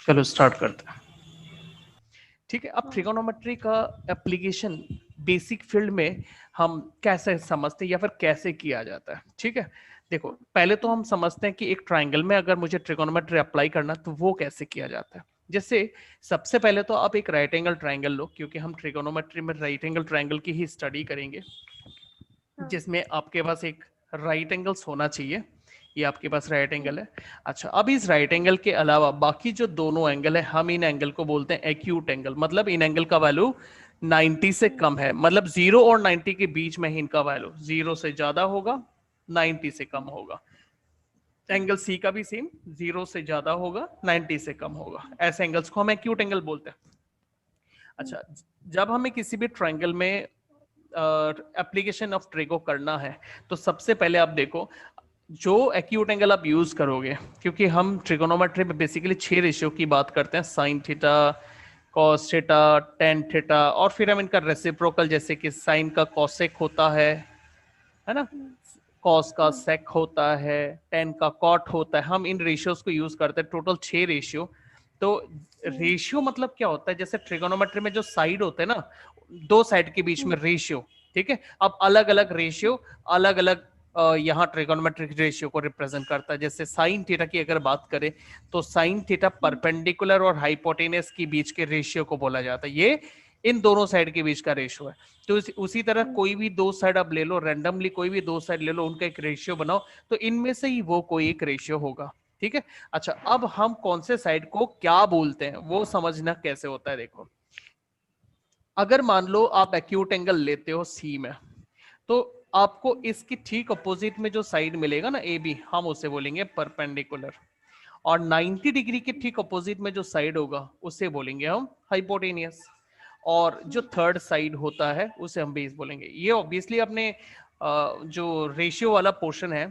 चलो स्टार्ट करते हैं। ठीक है, अब ट्रिगोनोमेट्री का एप्लीकेशन बेसिक फील्ड में हम कैसे समझते हैं या फिर कैसे किया जाता है। ठीक है, देखो पहले तो हम समझते हैं कि एक ट्राइंगल में अगर मुझे ट्रिगोनोमेट्री अप्लाई करना तो वो कैसे किया जाता है। जैसे सबसे पहले तो आप एक राइट एंगल ट्राइंगल लो, क्योंकि हम ट्रिगोनोमेट्री में राइट एंगल ट्राइंगल की ही स्टडी करेंगे, जिसमें आपके पास एक राइट एंगल्स होना चाहिए। ये आपके पास राइट एंगल है। अच्छा, अब इस राइट एंगल के अलावा बाकी जो दोनों एंगल है, हम इन एंगल को बोलते हैं एक्यूट एंगल। मतलब इन एंगल का वैल्यू 90 से कम है, मतलब 0 और 90 के बीच में ही इनका वैल्यू 0 से ज्यादा होगा, 90 से कम होगा। एंगल सी का भी सेम, 0 से ज्यादा होगा, 90 से कम होगा। ऐसे एंगल्स को हम एक्यूट एंगल बोलते हैं। अच्छा, जब हमें किसी भी ट्रायंगल में एप्लीकेशन ऑफ ट्रिगो करना है तो सबसे पहले आप देखो जो एक्यूट एंगल आप यूज करोगे, क्योंकि हम ट्रिगोनोमेट्री में बेसिकली 6 रेशियो की बात करते हैं, sine theta, cos theta, tan theta, और फिर हम इनका रेसिप्रोकल, जैसे कि साइन का कॉसेक होता है ना, कॉस का सेक होता है, टेन का कॉट होता है। हम इन रेशियोज को यूज करते हैं, टोटल 6 रेशियो। तो रेशियो मतलब क्या होता है, जैसे ट्रिगोनोमेट्री में जो साइड होते हैं ना, दो साइड के बीच में रेशियो। ठीक है, अब अलग अलग रेशियो अलग अलग यहाँ ट्रिगोनोमेट्रिक रेशियो को रिप्रेजेंट करता है। जैसे साइन थीटा की अगर बात करें तो साइन थीटा परपेंडिकुलर और हाइपोटेनस के बीच के रेशियो को बोला जाता है। ये इन दोनों साइड के बीच का रेशियो है। तो उसी तरह कोई भी दो साइड आप ले लो, रैंडमली कोई भी दो साइड ले लो, उनका एक रेशियो बनाओ, तो इनमें से ही वो कोई एक रेशियो होगा। ठीक है, अच्छा अब हम कौन से साइड को क्या बोलते हैं वो समझना कैसे होता है। देखो, अगर मान लो आप एक्यूट एंगल लेते हो सी में, तो आपको इसकी ठीक अपोजिट में जो साइड मिलेगा ना ए बी, हम उसे बोलेंगे परपेंडिकुलर। और 90 डिग्री के ठीक अपोजिट में जो साइड होगा उसे बोलेंगे हम हाइपोटेनियस। और जो थर्ड साइड होता है उसे हम बेस बोलेंगे। ये ऑब्वियसली अपने जो रेशियो वाला पोर्शन है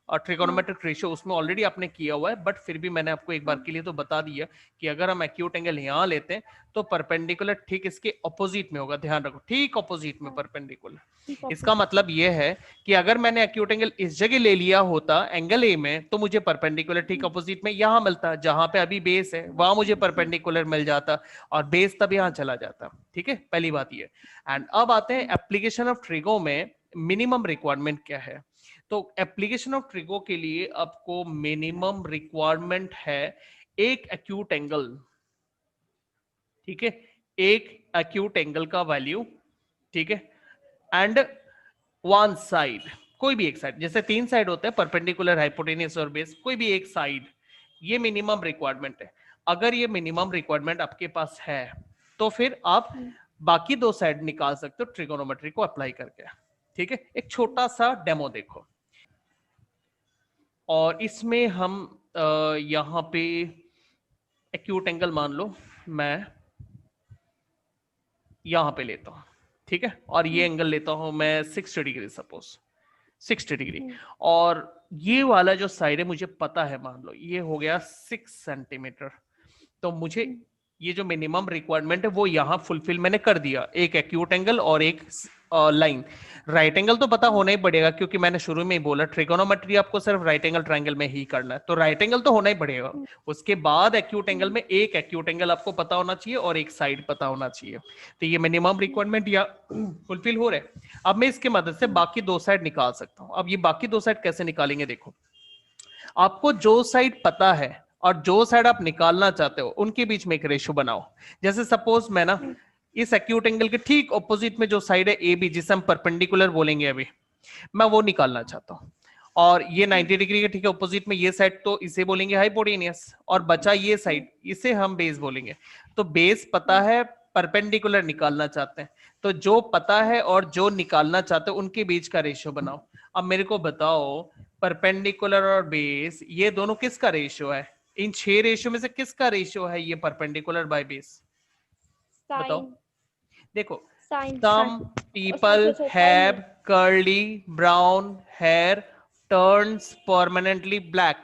और ट्रिगोनोमेट्रिक रेशियो, उसमें ऑलरेडी आपने किया हुआ है, बट फिर भी मैंने आपको एक बार के लिए तो बता दिया कि अगर हम एक्यूट एंगल यहाँ लेते हैं तो परपेंडिकुलर ठीक इसके ऑपोजिट में होगा। ध्यान रखो, ठीक ऑपोजिट में परपेंडिकुलर। इसका मतलब यह है कि अगर मैंने एक्यूट एंगल इस जगह ले लिया होता एंगल ए में, तो मुझे परपेंडिकुलर ठीक ऑपोजिट में यहां मिलता, जहां पे अभी बेस है वहां मुझे परपेंडिकुलर मिल जाता, और बेस तब यहां चला जाता। ठीक है, पहली बात ये। एंड अब आते हैं एप्लीकेशन ऑफ ट्रिगो में मिनिमम रिक्वायरमेंट क्या है। तो एप्लीकेशन ऑफ ट्रिगो के लिए आपको मिनिमम रिक्वायरमेंट है एक एक्यूट एंगल। ठीक है, एक एक्यूट एंगल का वैल्यू। ठीक है, एंड वन साइड, कोई भी एक साइड, जैसे 3 साइड होते हैं परपेंडिकुलर, हाइपोटेनियस और बेस, कोई भी एक साइड, ये मिनिमम रिक्वायरमेंट है। अगर ये मिनिमम रिक्वायरमेंट आपके पास है तो फिर आप बाकी दो साइड निकाल सकते हो ट्रिगोनोमेट्री को अप्लाई करके। ठीक है, एक छोटा सा डेमो देखो, और इसमें हम यहां पे एक्यूट एंगल मान लो मैं यहां पे लेता हूं। ठीक है, और ये एंगल लेता हूं मैं 60 डिग्री, सपोज 60 डिग्री। और ये वाला जो साइड है मुझे पता है, मान लो ये हो गया 6 सेंटीमीटर। तो मुझे ये जो मिनिमम रिक्वायरमेंट है वो यहां फुलफिल मैंने कर दिया, एक एक्यूट एंगल और एक लाइन। राइट एंगल तो पता होना ही पड़ेगा, क्योंकि मैंने शुरू में ही बोला ट्रिगोनोमेट्री आपको सिर्फ राइट एंगल ट्रायंगल में ही करना है, तो राइट एंगल तो होना ही पड़ेगा। उसके बाद एक्यूट एंगल में एक एक्यूट एंगल आपको पता होना चाहिए और एक साइड पता होना चाहिए। तो ये मिनिमम रिक्वायरमेंट या फुलफिल हो रहे हैं। अब मैं इसके मदद से बाकी दो साइड निकाल सकता हूं। अब ये बाकी दो साइड कैसे निकालेंगे, देखो आपको जो साइड पता है और जो साइड आप निकालना चाहते हो उनके बीच में एक रेशियो बनाओ। जैसे सपोज मैं ना इस एक्यूट एंगल के ठीक ऑपोजिट में जो साइड है ए बी, जिसे हम परपेंडिकुलर बोलेंगे अभी, मैं वो निकालना चाहता हूं। और ये 90 डिग्री के ठीक है ऑपोजिट में ये साइड, तो इसे बोलेंगे हाइपोटेनियस। और बचा ये साइड, इसे हम बेस बोलेंगे। तो बेस पता है, परपेंडिकुलर निकालना चाहते हैं, तो जो पता है और जो निकालना चाहते हैं उनके बीच का रेशियो बनाओ। अब मेरे को बताओ परपेंडिकुलर और बेस ये दोनों किसका रेशियो है, इन 6 रेशियो में से किसका रेशियो है ये परपेंडिकुलर बाय बेस, बताओ। साइन देखो, साइन some उसमें people कुछ होता ही have नहीं। curly brown hair turns permanently black।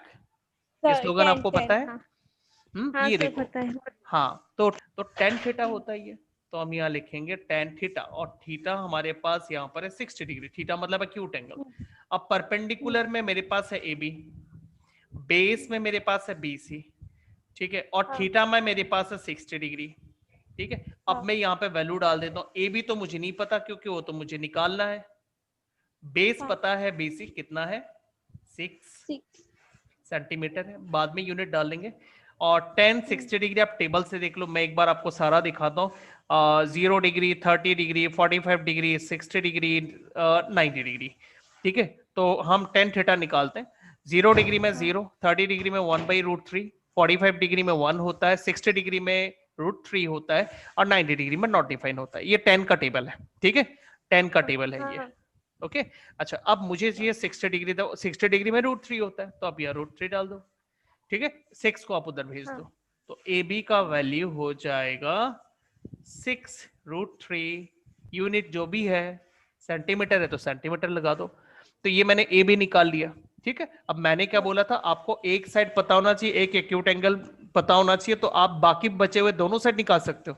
ये स्लोगन टेन आपको पता टेन है? हाँ। हाँ ये सर देखो, पता है। हाँ, तो टेन थीटा होता है ये। तो हम यहाँ लिखेंगे टेन थीटा, और थीटा हमारे पास यहाँ पर है 60 डिग्री। थीटा मतलब एक्यूट एंगल। अब परपेंडिकुलर में मेरे पास है ए बी, बेस में मेरे पास है बी सी, ठीक है, और हाँ। थीटा में मेरे पास है 60 डिग्री, ठीक है। अब हाँ। मैं यहाँ पे वैल्यू डाल देता हूँ, ए बी तो मुझे नहीं पता क्योंकि वो तो मुझे निकालना है, बेस हाँ। पता है बीसी कितना है 6 सेंटीमीटर है, बाद में यूनिट डाल देंगे। और 10 60 डिग्री आप टेबल से देख लो, मैं एक बार आपको सारा दिखाता हूँ। 0 degree, 30 degree, 45 degree, 60 degree, 90 degree, ठीक है। तो हम टेन थीटा निकालते हैं। 0 डिग्री में 0, 30 डिग्री में 1/√3, 45 डिग्री में 1 होता है, 60 डिग्री में √3 होता है, और 90 डिग्री में नॉट डिफाइन होता है। ये 10 का टेबल है, ठीक है, 10 का टेबल है ये। ओके अच्छा, अब मुझे चाहिए 60 डिग्री, तो 60 डिग्री में √3 होता है, तो अब यहाँ √3 डाल दो, ठीक है। 6 को आप उधर भेज दो, तो ए बी का वैल्यू हो जाएगा 6√3, यूनिट जो भी है, सेंटीमीटर है तो सेंटीमीटर लगा दो। तो ये मैंने ए बी निकाल लिया, ठीक है। अब मैंने क्या बोला था आपको, एक साइड पता होना चाहिए, एक एक्यूट एंगल पता होना चाहिए, तो आप बाकी बचे हुए दोनों साइड निकाल सकते हो।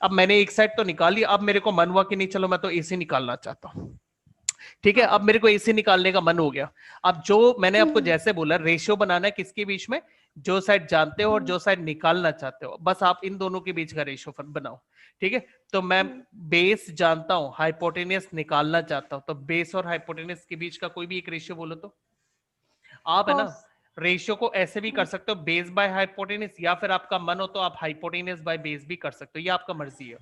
अब मैंने एक साइड तो निकाल लिया, अब मेरे को मन हुआ कि नहीं चलो मैं तो एसी निकालना चाहता हूँ, ठीक है। अब मेरे को एसी निकालने का मन हो गया। अब जो मैंने आपको जैसे बोला, रेशियो बनाना है किसके बीच में, जो साइड जानते हो और जो साइड निकालना चाहते हो, बस आप इन दोनों के बीच का रेशियो बनाओ, ठीक है। तो मैं बेस जानता हूं, हाइपोटेनियस निकालना चाहता हूं, तो बेस और हाइपोटेनियस के बीच का कोई भी एक रेशियो बोलो तो आप, है ना। रेशियो को ऐसे भी कर सकते हो, बेस बाय हाइपोटेनियस, या फिर आपका मन हो तो आप हाइपोटेनियस बाय बेस भी कर सकते हो, ये आपका मर्जी है।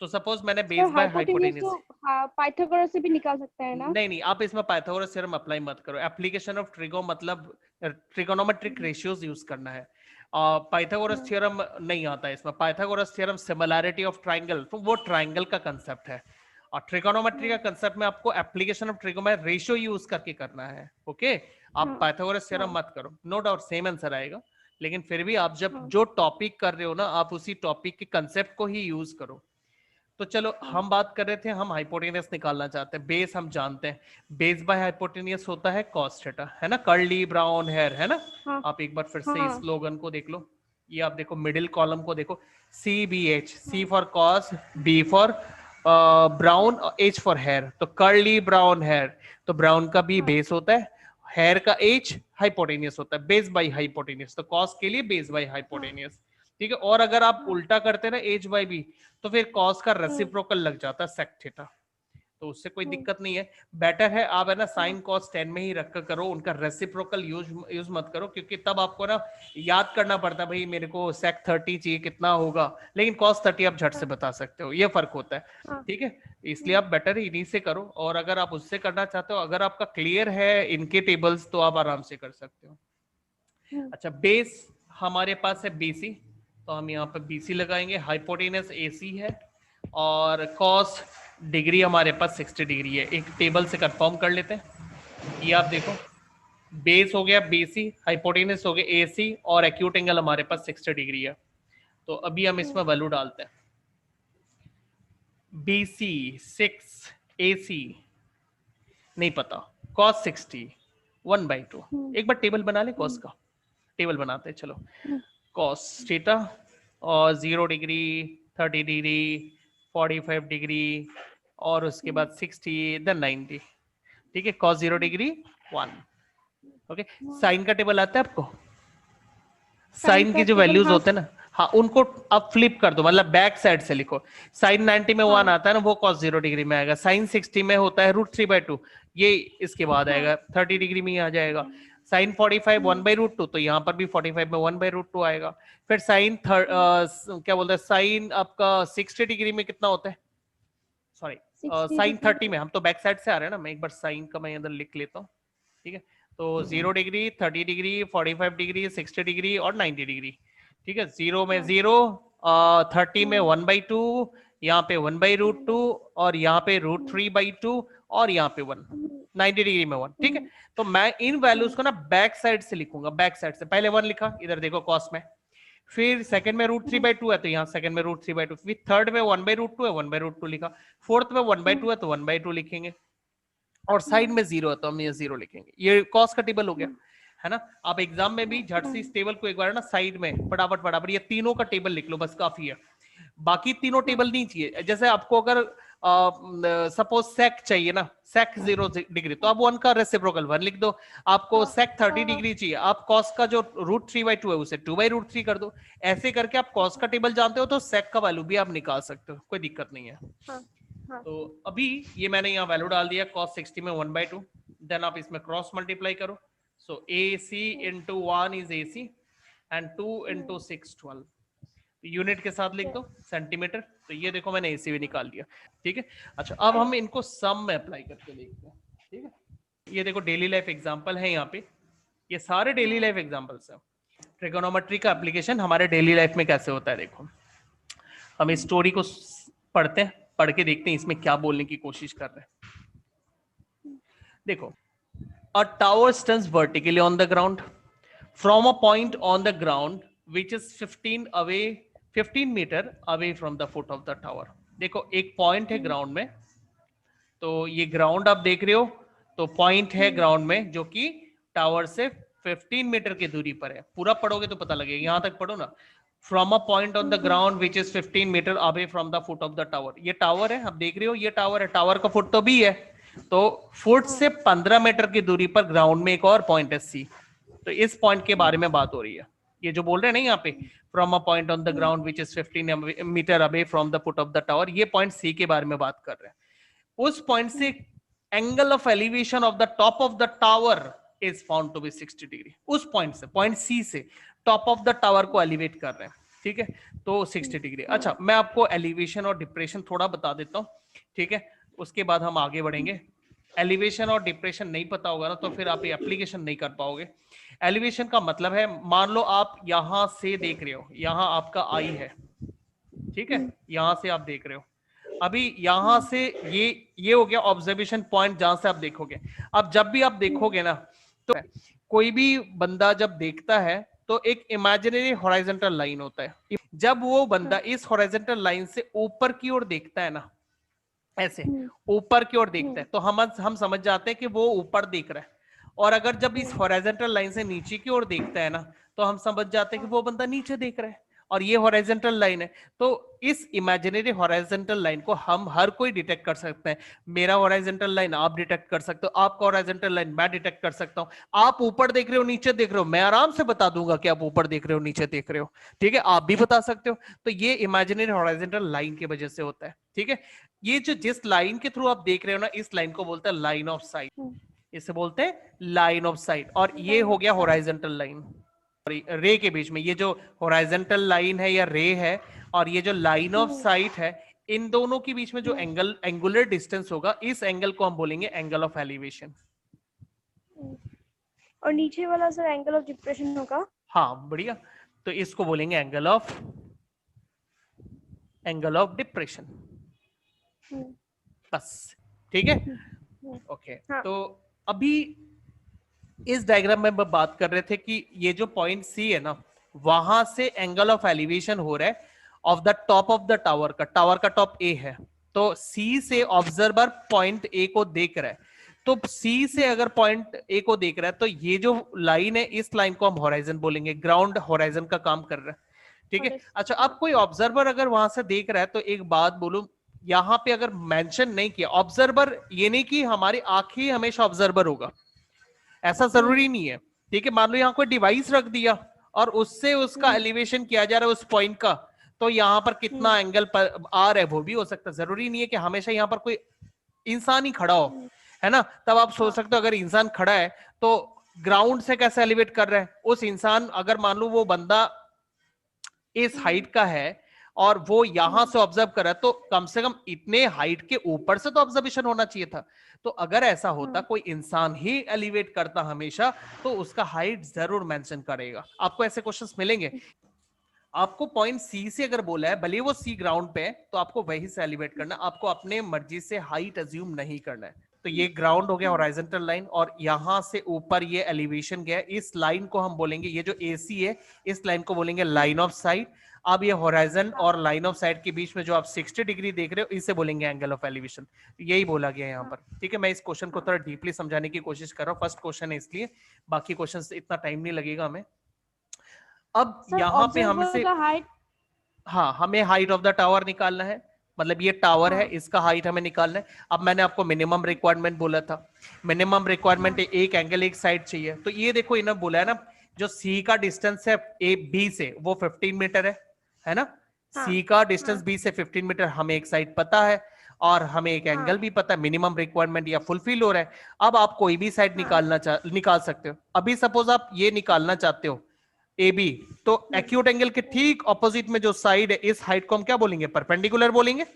तो सपोज मैंने बेस बाय हाइपोटेनियस, तो पाइथागोरस से भी निकाल सकते हैं ना? नहीं नहीं, आप इसमें पाइथागोरस थ्योरम अप्लाई मत करो। एप्लीकेशन ऑफ ट्रिगो मतलब ट्रिगोनोमेट्रिक रेशियोज यूज करना है। पाइथागोरस थ्योरम नहीं आता है इसमें। Pythagoras theorem similarity of triangle, तो वो ट्राइंगल का कंसेप्ट है, और ट्रिगोनोमेट्री का कंसेप्ट में आपको एप्लीकेशन ऑफ ट्रिगो में रेशियो यूज करके करना है। ओके, आप पाइथागोरस थ्योरम मत करो, नो डाउट सेम आंसर आएगा, लेकिन फिर भी आप जब जो टॉपिक कर रहे हो ना, आप उसी टॉपिक के कंसेप्ट को ही यूज करो। तो चलो हम बात कर रहे थे, हम हाइपोटेनियस निकालना चाहते हैं, बेस हम जानते हैं, बेस बाय हाइपोटेनियस होता है cos थीटा, है ना, कर्ली ब्राउन हेयर, है ना। आप एक बार फिर से इस स्लोगन को देख लो, ये आप देखो मिडिल कॉलम को देखो, CBH, C for cos, B for brown, H for hair, तो कर्ली ब्राउन हेयर, तो ब्राउन का B बेस होता है, हेयर का H हाइपोटेनियस होता है, बेस बाय हाइपोटेनियस, तो कॉस के लिए बेस बाय हाइपोटेनियस, ठीक है। और अगर आप उल्टा करते ना H बाय B, तो फिर कॉस का रेसिप्रोकल लग जाता है सेक थीटा, तो उससे कोई दिक्कत नहीं है। बेटर है आप, है ना, साइन कॉस 10 में ही रख कर करो, उनका रेसिप्रोकल यूज मत करो, क्योंकि तब आपको ना याद करना पड़ता है, भाई मेरे को सेक 30 चाहिए कितना होगा, लेकिन कॉस 30 आप झट से बता सकते हो, ये फर्क होता है, ठीक है। इसलिए आप बेटर इन्हीं से करो, और अगर आप उससे करना चाहते हो, अगर आपका क्लियर है इनके टेबल्स, तो आप आराम से कर सकते हो। अच्छा, बेस हमारे पास है BC, तो हम यहाँ पे BC लगाएंगे, हाइपोटेनस AC है, और कॉस डिग्री हमारे पास 60 डिग्री है। एक टेबल से कंफर्म कर लेते हैं, ये आप देखो, बेस हो गया BC, हाइपोटेनस हो गया AC, और एक्यूट एंगल हमारे पास 60 डिग्री है। तो अभी हम इसमें वैल्यू डालते हैं, BC 6, AC नहीं पता, कॉस 60 1/2। एक बार टेबल बना ले कॉस का, टेबल बनाते हैं चलो। कॉस थीटा, और 0 डिग्री, 30 डिग्री, 45 डिग्री, और उसके बाद 60, देन 90, ठीक है। Cos 0 degree 1, okay. साइन का टेबल आता है आपको, साइन की जो वैल्यूज होते हैं ना, हाँ, उनको आप फ्लिप कर दो, मतलब बैक साइड से लिखो। साइन 90 में 1 आता है ना, वो कॉस 0 डिग्री में आएगा। साइन 60 में होता है √3/2, ये इसके बाद आएगा, 30 डिग्री में ही आ जाएगा। साइन 45 1/√2, तो यहाँ पर भी 45 में 1/√2 आएगा। फिर साइन क्या बोलते हैं, साइन आपका 60 डिग्री में कितना होता है, सॉरी साइन 30 में, हम तो बैक साइड से आ रहे हैं ना, मैं एक बार साइन का मैं अंदर लिख लेता हूँ, ठीक है। तो 0 डिग्री, 30 डिग्री, 45 डिग्री, 60 डिग्री और 90 डिग्री, ठीक है। 0 में 0, 30 में 1/2, यहाँ पे 1/√2, और यहाँ पे √3/2, और यहाँ पे 1, 90 डिग्री में 1, ठीक है। तो मैं इन वैल्यूज को ना बैक साइड से लिखूंगा, बैक साइड से। पहले 1 लिखा, इधर देखो कॉस में, फिर सेकंड में √3/2 है, तो यहाँ सेकंड में √3/2, फिर थर्ड में 1/√2 है, 1/√2 लिखा, फोर्थ में 1/2 है तो 1/2 लिखेंगे, और साइड में 0 है तो हम ये 0 लिखेंगे। ये कॉस का टेबल हो गया, है ना। आप एग्जाम में भी झट से इस टेबल को एक बार ना साइड में फटाफट ये तीनों का टेबल लिख लो, बस काफी है। बाकी तीनों टेबल नहीं चाहिए। जैसे आपको अगर सपोज सेक चाहिए ना, सेक 0 डिग्री, तो आप 1 का रेसिप्रोकल 1 लिख दो। आपको सेक 30 डिग्री चाहिए, आप कॉस का जो √3/2 है उसे 2/√3 कर दो। ऐसे करके आप कॉस का टेबल जानते हो तो सेक का वैल्यू भी आप निकाल सकते हो, कोई दिक्कत नहीं है। तो अभी ये मैंने यहाँ वैल्यू डाल दिया, cos 60 में 1/2, देन आप इसमें क्रॉस मल्टीप्लाई करो। सो AC into 1 is AC and 2 into 6 12, unit के साथ लिख दो सेंटीमीटर। तो ये देखो मैंने AC भी निकाल लिया, ठीक है। अच्छा, अब हम इनको सम में अप्लाई करके देखते हैं, ठीक है। ये देखो डेली लाइफ एग्जांपल है यहाँ पे, ये सारे डेली लाइफ एग्जांपल्स हैं। ट्रिगोनोमेट्री का एप्लीकेशन हमारे डेली लाइफ में कैसे होता है, देखो हम इस स्टोरी को पढ़ते हैं, पढ़ के देखते हैं इसमें क्या बोलने की कोशिश कर रहे हैं। देखो, a tower stands vertically on the ground from a point on the ground which is 15 meter away from the foot of the tower। देखो एक पॉइंट है ग्राउंड में, तो ये ग्राउंड आप देख रहे हो, तो पॉइंट है ग्राउंड में जो कि टावर से 15 मीटर की दूरी पर है। पूरा पढ़ोगे तो पता लगेगा, यहां तक पढ़ो ना। From a point on the ground which is 15 metre away from the foot of the tower. ये टावर है, आप देख रहे हो ये टावर है, टावर का फुट तो बी है, तो फुट से 15 मीटर की दूरी पर ग्राउंड में एक और पॉइंट है सी। तो इस पॉइंट के बारे में बात हो रही है। ये जो बोल रहे हैं ना यहाँ पे, from a point on the ground which is 15 metre away from the foot of the tower, ये पॉइंट सी के बारे में बात कर रहे हैं। उस पॉइंट से angle of elevation of the top of the tower is found to be 60 degree. उस पॉइंट से, पॉइंट सी से टॉप ऑफ द टावर को एलिवेट कर रहे हैं, ठीक है, तो 60 डिग्री। अच्छा, मैं आपको एलिवेशन और डिप्रेशन थोड़ा बता देता हूं, ठीक है, उसके बाद हम आगे बढ़ेंगे। एलिवेशन और डिप्रेशन नहीं पता होगा ना, तो फिर आप ये एप्लीकेशन नहीं कर पाओगे। एलिवेशन का मतलब है, मान लो आप यहां से देख रहे हो, यहां आपका आई है, ठीक है, यहां से आप देख रहे हो। अभी यहां से ये हो गया ऑब्जर्वेशन पॉइंट जहां से आप देखोगे। अब जब भी आप देखोगे ना, तो कोई भी बंदा जब देखता है तो एक इमेजिनरी हॉरिजॉन्टल लाइन होता है। जब वो बंदा इस हॉरिजॉन्टल लाइन से ऊपर की ओर देखता है ना, ऐसे ऊपर की ओर देखता है, तो हम समझ जाते हैं कि वो ऊपर देख रहा है। और अगर जब इस हॉरिजॉन्टल लाइन से नीचे की ओर देखता है ना, तो हम समझ जाते हैं कि वो बंदा नीचे देख रहा है, और ये हॉरिजॉन्टल लाइन है। तो इस इमेजिनरी हॉरिजॉन्टल लाइन को हम हर कोई डिटेक्ट कर सकते हैं। मेरा हॉरिजॉन्टल लाइन आप डिटेक्ट कर सकते हो, आपका हॉरिजॉन्टल लाइन मैं डिटेक्ट कर सकता हूं। आप ऊपर देख रहे हो नीचे देख रहे हो, मैं आराम से बता दूंगा कि आप ऊपर देख रहे हो नीचे देख रहे हो, ठीक है, आप भी बता सकते हो। तो ये इमेजिनरी हॉरिजॉन्टल लाइन की वजह से होता है, ठीक है। ये जो जिस लाइन के थ्रू आप देख रहे हो ना, इस लाइन को बोलते हैं लाइन ऑफ साइट, इसे बोलते हैं लाइन ऑफ साइट। और ये हो गया हॉरिजॉन्टल लाइन रे के बीच में। ये जो हॉरिजॉन्टल लाइन है या रे है, और ये जो लाइन ऑफ साइट है, इन दोनों के बीच में जो एंगुलर डिस्टेंस होगा, इस एंगल को हम बोलेंगे एंगल ऑफ एलिवेशन। और नीचे वाला सर एंगल ऑफ डिप्रेशन होगा। हाँ, बढ़िया। तो इसको बोलेंगे एंगल ऑफ डिप्रेशन, बस, ठीक है, ओके। तो अभी इस डायग्राम में हम बात कर रहे थे कि ये जो पॉइंट सी है ना, वहां से एंगल ऑफ एलिवेशन हो रहा है of the top of the tower का। टावर का टॉप ए है, तो सी से ऑब्जर्वर पॉइंट ए को देख रहा है। तो सी से अगर पॉइंट ए को देख रहा है, तो ये जो लाइन है, इस लाइन को हम हॉराइजन बोलेंगे, ग्राउंड हॉराइजन का काम कर रहा है, ठीक है। अच्छा, अब कोई ऑब्जर्वर अगर वहां से देख रहा है, तो एक बात बोलूं, यहां पे अगर मेंशन नहीं किया ऑब्जर्वर, ये नहीं कि हमारी आंख ही हमेशा ऑब्जर्वर होगा, ऐसा जरूरी नहीं है, ठीक है। मान लो यहाँ कोई डिवाइस रख दिया और उससे उसका एलिवेशन किया जा रहा है उस पॉइंट का, तो यहाँ पर कितना एंगल पर आ रहा है वो भी हो सकता है। जरूरी नहीं है कि हमेशा यहाँ पर कोई इंसान ही खड़ा हो, है ना। तब आप सोच सकते हो अगर इंसान खड़ा है तो ग्राउंड से कैसे एलिवेट कर रहा है उस इंसान, अगर मान लो वो बंदा इस हाइट का है और वो यहां से ऑब्जर्व कर रहा है, तो कम से कम इतने हाइट के ऊपर से तो ऑब्जर्वेशन होना चाहिए था। तो अगर ऐसा होता, कोई इंसान ही एलिवेट करता हमेशा, तो उसका हाइट जरूर मेंशन करेगा। आपको ऐसे क्वेश्चंस मिलेंगे। आपको पॉइंट सी से अगर बोला है, भले वो सी ग्राउंड पे है, तो आपको वही से एलिवेट करना, आपको अपने मर्जी से हाइट अज्यूम नहीं करना है। तो ये ग्राउंड हो गया हॉरिजॉन्टल लाइन, और यहां से ऊपर ये एलिवेशन गया। इस लाइन को हम बोलेंगे, ये जो एसी है, इस लाइन को बोलेंगे लाइन ऑफ साइट। अब ये हॉरिजॉन और लाइन ऑफ साइट के बीच में जो आप 60 डिग्री देख रहे हो, इसे बोलेंगे एंगल ऑफ एलिवेशन। यही बोला गया यहाँ पर, ठीक है। मैं इस क्वेश्चन को थोड़ा डीपली समझाने की कोशिश कर रहा हूँ, फर्स्ट क्वेश्चन है इसलिए, बाकी क्वेश्चन से इतना टाइम नहीं लगेगा हमें। अब यहाँ पे हमसे, हाँ, हमें हाइट ऑफ द टावर निकालना है। मतलब ये टावर है, हाँ इसका हाइट हमें निकालना है। अब मैंने आपको मिनिमम रिक्वायरमेंट बोला था, मिनिमम रिक्वायरमेंट हाँ एक एंगल एक साइड चाहिए। तो ये देखो इन्होंने बोला है ना, जो सी का डिस्टेंस है ए बी से वो 15 मीटर है ना। हाँ सी का डिस्टेंस हाँ बी से 15 मीटर, हमें एक साइड पता है और हमें एक एंगल हाँ भी पता है, मिनिमम रिक्वायरमेंट या फुलफिल हो रहा है। अब आप कोई भी साइड हाँ निकाल सकते हो। अभी सपोज आप ये निकालना चाहते हो ए बी, तो एक्यूट एंगल के ठीक ऑपोजिट में जो साइड है, इस हाइट को हम क्या बोलेंगे, परपेंडिकुलर बोलेंगे।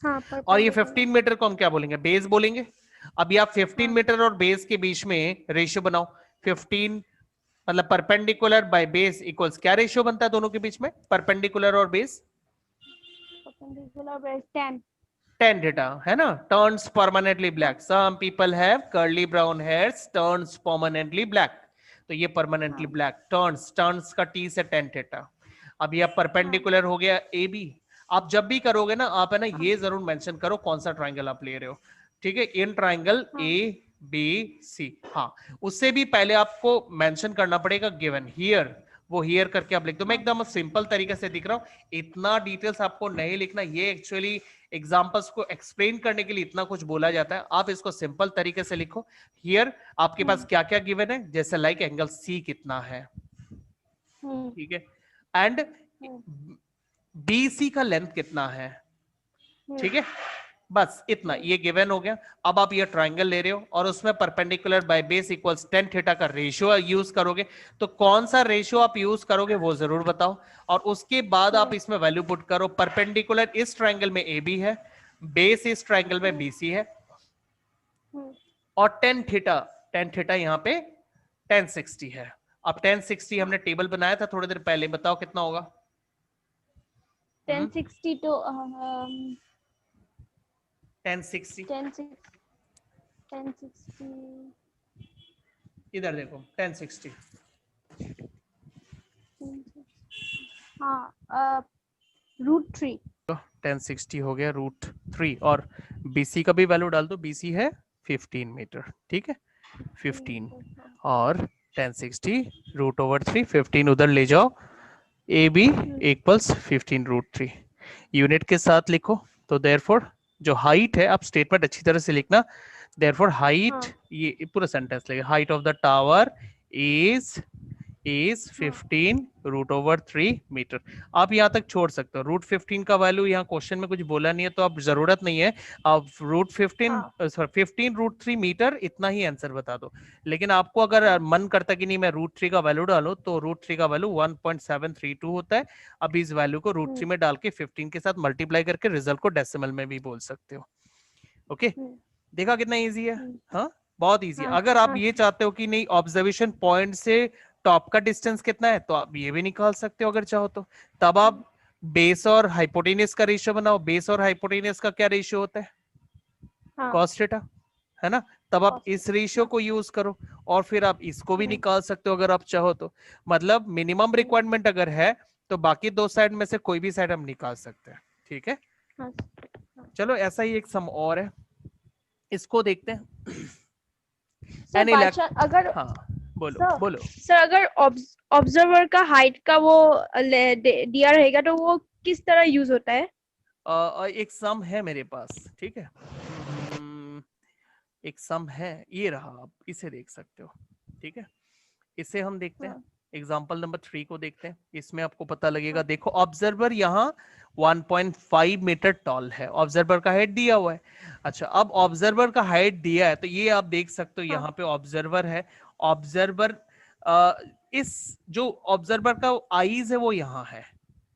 हाँ और ये परपेंडिकुलर 15 मीटर को हम क्या बोलेंगे, बेस बोलेंगे। अभी आप 15 हाँ मीटर और बेस के बीच में रेशियो बनाओ। 15 मतलब परपेंडिकुलर बाय बेस इक्वल्स क्या रेशियो बनता है दोनों के बीच में, परपेंडिकुलर और base, perpendicular base 10 tan theta, है ना। Turns permanently black, some people have curly brown hairs, turns permanently black. तो ये परमानेंटली हाँ ब्लैक, टर्न्स, टर्न्स का टी से tan theta। अब ये हाँ परपेंडिकुलर हो गया ए बी। आप जब भी करोगे ना, आप है ना हाँ ये जरूर मेंशन करो कौन सा ट्राइंगल आप ले रहे हो, ठीक है। इन ट्राइंगल हाँ ए बी सी, हाँ। उससे भी पहले आपको मेंशन करना पड़ेगा गिवन हियर, वो हियर करके आप लिख दो। मैं हाँ एकदम सिंपल तरीके से दिख रहा हूँ, इतना डिटेल्स आपको नहीं लिखना। ये एक्चुअली एग्जांपल्स को एक्सप्लेन करने के लिए इतना कुछ बोला जाता है, आप इसको सिंपल तरीके से लिखो। हियर आपके पास क्या क्या गिवन है, जैसे लाइक एंगल सी कितना है, ठीक है, एंड बीसी का लेंथ कितना है, ठीक है। बस इतना, ये गिवन हो गया। अब आप ये ट्राइंगल ले रहे हो और उसमें perpendicular by base equals tan theta का रेशियो यूज करोगे। तो कौन सा रेशियो आप यूज करोगे वो जरूर बताओ, और उसके बाद आप इसमें वैल्यू पुट करो। परपेंडिकुलर इस ट्राइंगल में ए बी है, बेस इस ट्राइंगल में बीसी है, और tan थीटा यहाँ पे tan 60 है। अब tan 60 हमने टेबल बनाया था थोड़ी देर पहले, बताओ कितना होगा। 1060 to tan 60, 1060 इधर देखो tan 60, हाँ √3 tan 60 हो गया √3, और BC का भी वैल्यू डाल दो, BC है 15 मीटर, ठीक है 15, और tan 60 √3, 15 उधर ले जाओ, AB इक्वल्स 15 √3 यूनिट के साथ लिखो। तो देयरफॉर जो हाइट है, आप स्टेटमेंट अच्छी तरह से लिखना, देयरफॉर हाइट, ये पूरा सेंटेंस लिखे, height of the tower is 15 √3 metre. आप यहाँ तक छोड़ सकते हो, √15 का वैल्यू यहाँ क्वेश्चन में कुछ बोला नहीं है, तो आप जरूरत नहीं है, आप √15 15 √3 मीटर इतना ही आंसर बता दो। लेकिन आपको अगर मन करता कि नहीं मैं √3 का वैल्यू डालूं, तो √3 का वैल्यू 1.732 होता है। अब इस वैल्यू को √3 में डाल के 15 के साथ मल्टीप्लाई करके रिजल्ट को डेसिमल में भी बोल सकते हो। ओके, देखा कितना इजी है, हाँ बहुत इजी। अगर आप ये चाहते हो कि नहीं ऑब्जर्वेशन पॉइंट से टॉप का डिस्टेंस कितना है, तो आप ये भी निकाल सकते हो अगर चाहो तो। तब आप बेस और हाइपोटेनियस का रेशियो बनाओ। बेस और हाइपोटेनियस का क्या रेशियो होता है, cos थीटा, है ना। तब आप इस रेशियो को यूज करो, और फिर आप इसको भी निकाल सकते हो अगर आप चाहो तो। मतलब मिनिमम रिक्वायरमेंट अगर है, तो बाकी दो साइड में से कोई भी साइड हम निकाल सकते हैं, ठीक है। चलो ऐसा ही एक सम और है, इसको देखते हैं। सर अगर हाँ बोलो बोलो। सर अगर ऑब्जर्वर का हाइट का वो दिया रहेगा तो वो किस तरह यूज होता है? एक सम है मेरे पास, ठीक है, एक सम है, ये रहा, आप इसे देख सकते हो, ठीक है। इसे हम देखते हैं, एग्जाम्पल नंबर 3 को देखते हैं। इसमें आपको पता लगेगा, देखो ऑब्जर्वर यहाँ 1.5 मीटर टॉल है, ऑब्जर्वर का हाइट दिया हुआ है। अच्छा, अब ऑब्जर्वर का हाइट दिया है, तो ये आप देख सकते हो यहाँ पे ऑब्जर्वर है। ऑब्जर्वर इस जो ऑब्जर्वर का आईज है वो यहाँ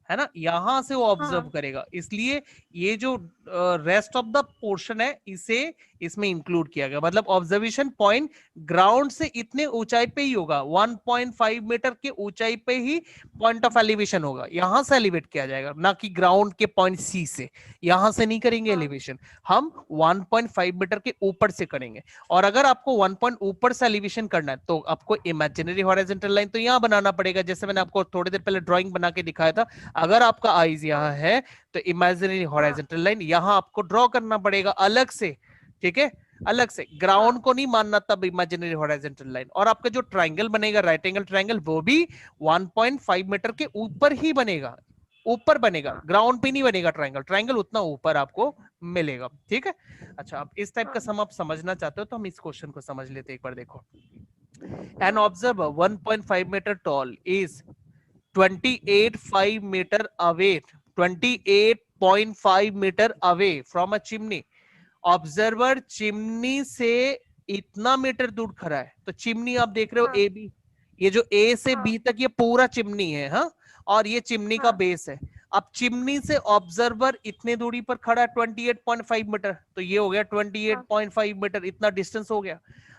है ना, यहां से वो ऑब्जर्व करेगा, इसलिए ये जो रेस्ट ऑफ द पोर्शन है इसे इसमें इंक्लूड किया गया। मतलब ऑब्जर्वेशन पॉइंट ग्राउंड से इतने ऊंचाई पे ही होगा, 1.5 मीटर की ऊंचाई पे ही पॉइंट ऑफ एलिवेशन होगा, यहां से एलिवेट किया जाएगा, ना कि ग्राउंड के पॉइंट सी से। यहां से नहीं करेंगे एलिवेशन, हम 1.5 मीटर के ऊपर से करेंगे। और अगर आपको 1 पॉइंट ऊपर से एलिवेशन करना है, तो आपको इमेजिनरी हॉरिजॉन्टल लाइन तो यहां बनाना पड़ेगा, जैसे मैंने आपको थोड़ी देर पहले ड्राइंग बना के दिखाया था। अगर आपका आईज यहाँ है, तो इमेजिनरी हॉरिजॉन्टल लाइन यहाँ आपको ड्रॉ करना पड़ेगा अलग से, ठीक है, अलग से। ग्राउंड को नहीं मानना तब इमेजिनरी हॉरिजॉन्टल लाइन। और आपका जो ट्राइंगल बनेगा, राइट एंगल ट्राइंगल, वो भी 1.5 मीटर के ऊपर ही बनेगा, ऊपर बनेगा, ग्राउंड पे नहीं बनेगा ट्रायंगल, ट्रायंगल उतना ऊपर आपको मिलेगा, ठीक है। अच्छा, अब इस टाइप का सम आप समझना चाहते हो तो हम इस क्वेश्चन को समझ लेते हैं एक बार, देखो। An observer 1.5 metre tall is 28.5 metre away, 28.5 metre away from a chimney. Observer chimney से इतना मीटर दूर खड़ा है, तो चिमनी आप देख रहे हो ए बी, ये जो ए से बी तक ये पूरा चिमनी है, हाँ, और ये चिमनी का बेस है। अब चिमनी से ऑब्जर्वर इतने दूरी पर खड़ा है 28.5 मीटर, तो ये हो गया 28.5 मीटर, इतना डिस्टेंस हो गया।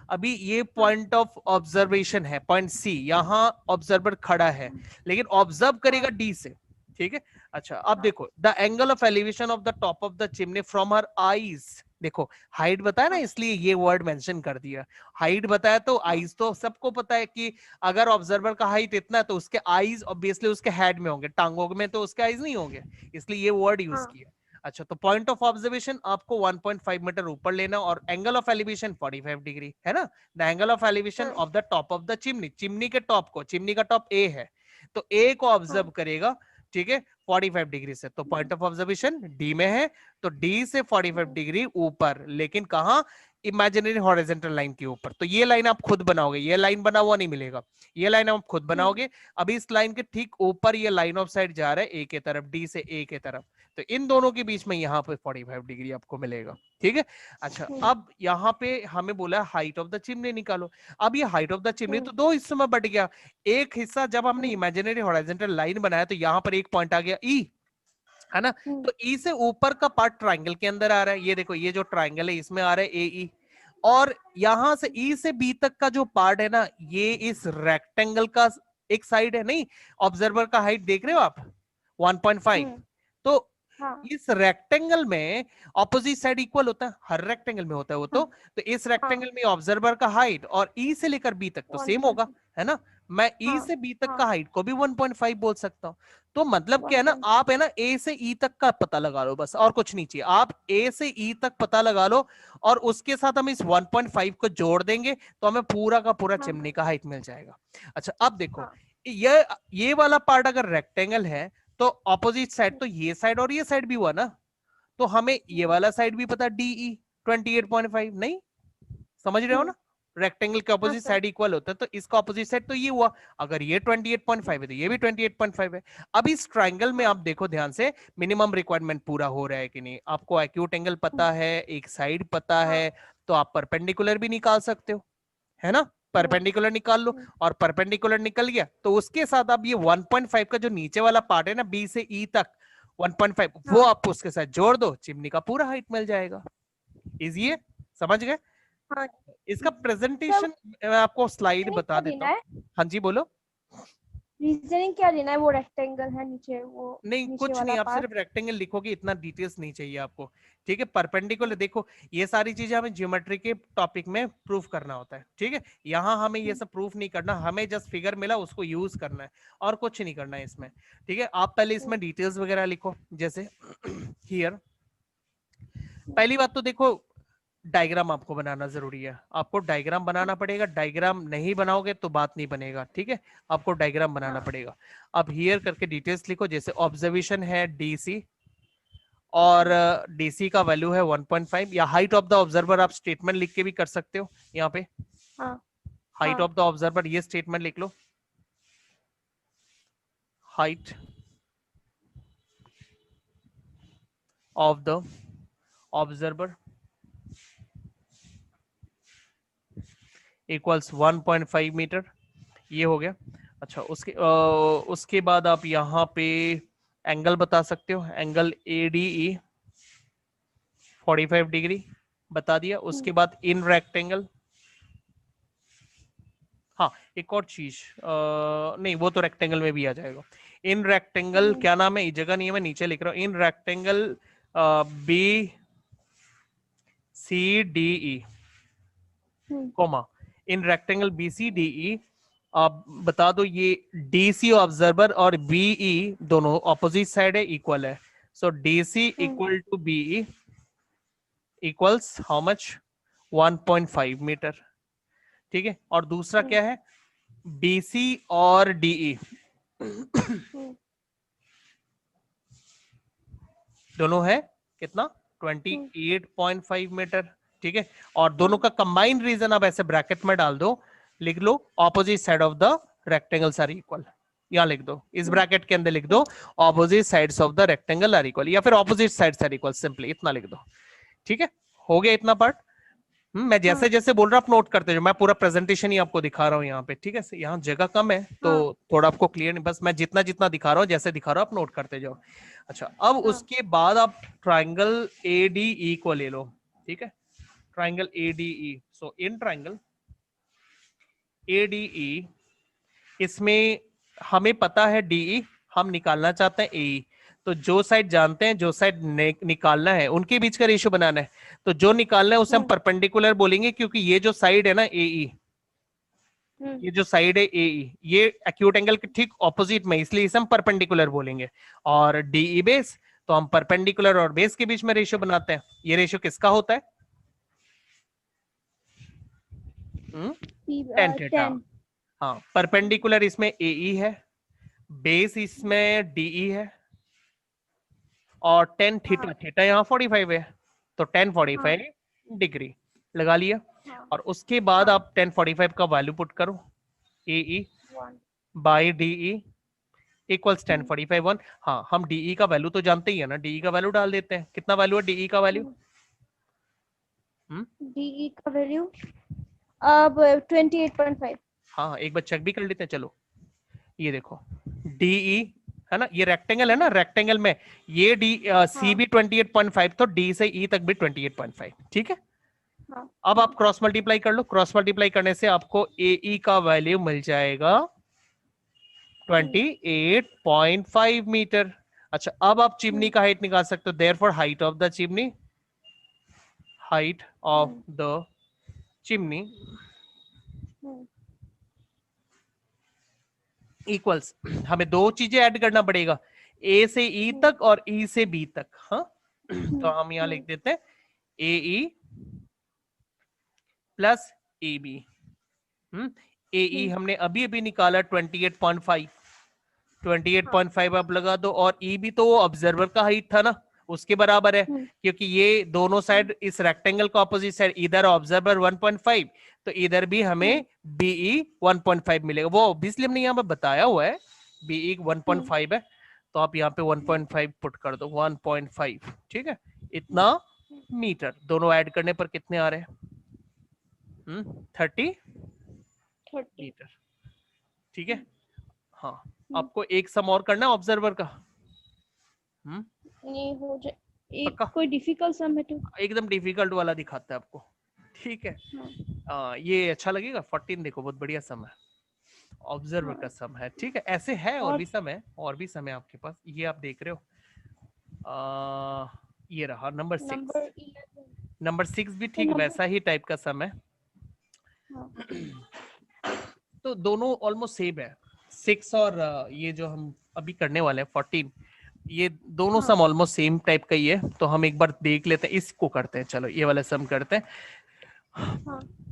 अभी ये पॉइंट ऑफ ऑब्जर्वेशन है, पॉइंट सी, यहां ऑब्जर्वर खड़ा है लेकिन ऑब्जर्व करेगा डी से, ठीक है। अच्छा, अब देखो the angle of elevation of the top of the chimney from her eyes, देखो हाइट बताया ना, इसलिए ये वर्ड मेंशन कर दिया, हाइट बताया तो आईज तो सबको पता है कि अगर ऑब्जर्वर का हाइट इतना है तो उसके आईज ऑब्वियसली उसके हेड में होंगे, टांगों में तो उसके आईज नहीं होंगे, इसलिए ये वर्ड यूज किया। अच्छा, तो पॉइंट ऑफ ऑब्जर्वेशन आपको 1.5 मीटर ऊपर लेना और एंगल ऑफ एलिवेशन 45 डिग्री है ना। The angle of elevation of the top of the chimney, chimney के टॉप को, चिमनी का टॉप ए है तो ए को ऑब्जर्व करेगा, ठीक है, 45 डिग्री से, तो पॉइंट ऑफ ऑब्जर्वेशन डी में है, तो डी से 45 डिग्री ऊपर, लेकिन कहां, इमेजिनरी हॉरिजॉन्टल लाइन के ऊपर। तो ये लाइन आप खुद बनाओगे, ये लाइन बना हुआ नहीं मिलेगा, ये लाइन आप खुद बनाओगे। अभी इस लाइन के ठीक ऊपर ये लाइन ऑफ साइड जा रहा है ए के तरफ, डी से ए के तरफ, तो इन दोनों के बीच में यहाँ पे 45 डिग्री आपको मिलेगा, ठीक है। अच्छा, अब यहाँ पे हमें बोला हाइट ऑफ द चिमनी निकालो। अब ये हाइट ऑफ द चिमनी तो दो हिस्सों में बट गया, एक हिस्सा जब हमने इमेजिनरी हॉरिजॉन्टल लाइन बनाया तो यहाँ पर एक पॉइंट आ गया ई, है ना, तो ई से ऊपर का पार्ट ट्रायंगल के अंदर आ रहा है, ये देखो ये जो ट्रायंगल है इसमें आ रहा है ए ई, और यहां से ई से बी तक का जो पार्ट है ना, ये इस रेक्टेंगल का एक साइड है, नहीं, ऑब्जर्वर का हाइट देख रहे हो आप 1.5, तो इस रेक्टेंगल में ऑपोजिट साइड इक्वल होता है, हर रेक्टेंगल में होता है वो तो इस रेक्टेंगल में ऑब्जर्वर का हाइट और ई से लेकर बी तक तो सेम होगा, है ना। मैं ई से बी तक का हाइट को भी 1.5 बोल सकता हूँ। तो मतलब क्या है ना, आप है ना ए से ई तक का पता लगा लो, बस और कुछ नहीं चाहिए, आप ए से ई तक पता लगा लो और उसके साथ हम इस 1.5 को जोड़ देंगे तो हमें पूरा का पूरा चिमनी का हाइट मिल जाएगा। अच्छा, अब देखो ये वाला पार्ट अगर रेक्टेंगल है तो ऑपोजिट साइड तो ये साइड और ये साइड भी हुआ ना, तो हमें ये वाला साइड भी पता डीई 28.5, नहीं समझ रहे हो ना, रेक्टेंगल के ऑपोजिट साइड इक्वल होता है तो इसका ऑपोजिट साइड तो ये हुआ, अगर ये 28.5 है तो ये भी 28.5 है। अब इस ट्रायंगल में आप देखो ध्यान से, मिनिमम रिक्वायरमेंट पूरा हो रहा है कि नहीं, आपको एक्यूट एंगल पता है, एक साइड पता है, तो आप परपेंडिकुलर भी निकाल सकते हो, है ना, परपेंडिकुलर निकाल लो, और परपेंडिकुलर निकल गया तो उसके साथ अब ये 1.5 का जो नीचे वाला पार्ट है ना बी से ई तक 1.5 वो आप उसके साथ जोड़ दो, चिमनी का पूरा हाइट मिल जाएगा। इजी है, समझ गए। इसका प्रेजेंटेशन मैं आपको स्लाइड बता देता हूँ। हाँ जी बोलो। रीजनिंग क्या देना है, वो रेक्टेंगल है नीचे, वो नहीं नीचे कुछ नहीं, वाला आप पार्ट। सिर्फ रेक्टेंगल लिखोगे, इतना डिटेल्स नहीं चाहिए आपको, ठीक है। परपेंडिकुलर देखो, ये सारी चीजें हमें ज्योमेट्री के टॉपिक में प्रूफ करना होता है, ठीक है, यहाँ हमें ये सब प्रूफ नहीं करना, हमें जस्ट फिगर मिला उसको यूज करना है और कुछ नहीं करना है इसमें, ठीक है। आप पहले इसमें डिटेल्स वगैरह लिखो, जैसे हियर पहली बात तो देखो डायग्राम आपको बनाना जरूरी है, आपको डायग्राम बनाना पड़ेगा, डायग्राम नहीं बनाओगे तो बात नहीं बनेगा, ठीक है, आपको डायग्राम बनाना पड़ेगा। अब हियर करके डिटेल्स लिखो, जैसे ऑब्जर्वेशन है डीसी और डीसी का वैल्यू है 1.5, या हाइट ऑफ द ऑब्जर्वर आप स्टेटमेंट लिख के भी कर सकते हो, यहाँ पे हाइट ऑफ द ऑब्जर्वर ये स्टेटमेंट लिख लो, height of the observer equals 1.5 metre, ये हो गया। अच्छा, उसके बाद आप यहाँ पे एंगल बता सकते हो, एंगल ADE 45 डिग्री बता दिया। उसके बाद इन रेक्टेंगल, हाँ एक और चीज, नहीं वो तो रेक्टेंगल में भी आ जाएगा, इन रेक्टेंगल क्या नाम है, इस जगह नहीं है, मैं नीचे लिख रहा हूँ, in rectangle BCDE comma, in rectangle BCDE आप बता दो, ये DC ऑब्जर्वर और BE दोनों ऑपोजिट साइड है, इक्वल है, so DC equal to BE equals how much 1.5 metre, ठीक है। और दूसरा क्या है, BC और DE दोनों है कितना 28.5 मीटर, ठीक है। और दोनों का कंबाइंड रीजन आप ऐसे ब्रैकेट में डाल दो, लिख लो opposite side of the rectangles are equal, यहाँ लिख दो, इस ब्रैकेट के अंदर लिख दो opposite sides of the rectangle are equal, या फिर opposite sides are equal, simply इतना लिख दो, ठीक है। हो गया इतना पार्ट। मैं जैसे जैसे बोल रहा हूँ आप नोट करते जाओ, मैं पूरा प्रेजेंटेशन ही आपको दिखा रहा हूँ यहाँ पे, ठीक है। यहाँ जगह कम है तो थोड़ा आपको क्लियर नहीं, बस मैं जितना जितना दिखा रहा हूँ जैसे दिखा रहा हूँ आप नोट करते जाओ। अच्छा, अब उसके बाद आप ट्राइंगल ADE को ले लो, ठीक है। Triangle ADE, so in triangle ADE, इसमें हमें पता है DE, हम निकालना चाहते हैं AE, तो जो साइड जानते हैं, जो साइड निकालना है, उनके बीच का रेशियो बनाना है। तो जो निकालना है उसे हम परपेंडिकुलर बोलेंगे, क्योंकि ये जो साइड है ना AE, ये जो साइड है AE, ये एक्यूट एंगल के ठीक ऑपोजिट में, इसलिए इसे हम परपेंडिकुलर बोलेंगे। और DE बेस, तो हम परपेंडिकुलर और बेस के बीच में रेशियो बनाते हैं। ये रेशियो किसका होता है? tan theta. हाँ, परपेंडिकुलर इसमें AE है, बेस इसमें DE है, और tan थीटा, थीटा यहाँ 45 है, तो tan 45 डिग्री लगा लिया। और उसके बाद आप tan 45 का वैल्यू पुट करो, AE by DE equals tan 45 1। हाँ, हम DE का वैल्यू तो जानते ही है ना, DE का वैल्यू डाल देते हैं। कितना वैल्यू है DE का वैल्यू? DE का वैल्यू अब 28.5। हाँ, एक बार चेक भी कर लेते हैं, चलो। ये देखो DE है ना, ये रेक्टेंगल है ना, रेक्टेंगल में ये C भी 28.5, तो D से E तक भी 28.5, ठीक है। अब आप क्रॉस मल्टीप्लाई कर लो, क्रॉस मल्टीप्लाई करने से आपको AE का वैल्यू मिल जाएगा 28.5 मीटर। अच्छा, अब आप चिमनी का हाइट निकाल सकते हो, therefore height of the chimney, height of the chimney equals, हमें दो चीजें ऐड करना पड़ेगा, A से E तक और E से B तक। हाँ, तो हम यहां लिख देते हैं AE प्लस AB। AE हमने अभी अभी निकाला 28.5, 28.5 आप लगा दो, और E भी तो वो ऑब्जर्वर का हाइट था ना, उसके बराबर है, क्योंकि ये दोनों साइड इस रेक्टेंगल का ऑपोजिट साइड, इधर ऑब्जर्वर 1.5, तो इधर भी हमें BE 1.5 मिलेगा। वो ऑब्वियसली हमने यहाँ पर बताया हुआ है BE 1.5 है, तो आप यहाँ पे 1.5 पुट कर दो, 1.5, ठीक है। इतना मीटर, दोनों ऐड करने पर कितने आ रहे हैं? 30 मीटर, ठीक है। हाँ, आपको एक सम और करना है ऑब्जर्वर का। नहीं हो जाए, एक कोई डिफिकल्ट सम है तो एकदम डिफिकल्ट वाला दिखाता है आपको, ठीक है। ये अच्छा लगेगा। 14 देखो, बहुत बढ़िया सम है, ऑब्जर्वर का सम है, ठीक है। ऐसे है और भी सम है, और भी सम है आपके पास, ये आप देख रहे हो। ये रहा नंबर 6, नंबर 6 भी ठीक वैसा ही टाइप का सम है। तो दोनों ऑलमोस्ट सेम है, 6 और ये जो हम अभी करने वाले हैं 14, ये दोनों सम ऑलमोस्ट सेम टाइप का ही है। तो हम एक बार देख लेते हैं, इसको करते हैं, चलो ये वाला सम करते हैं।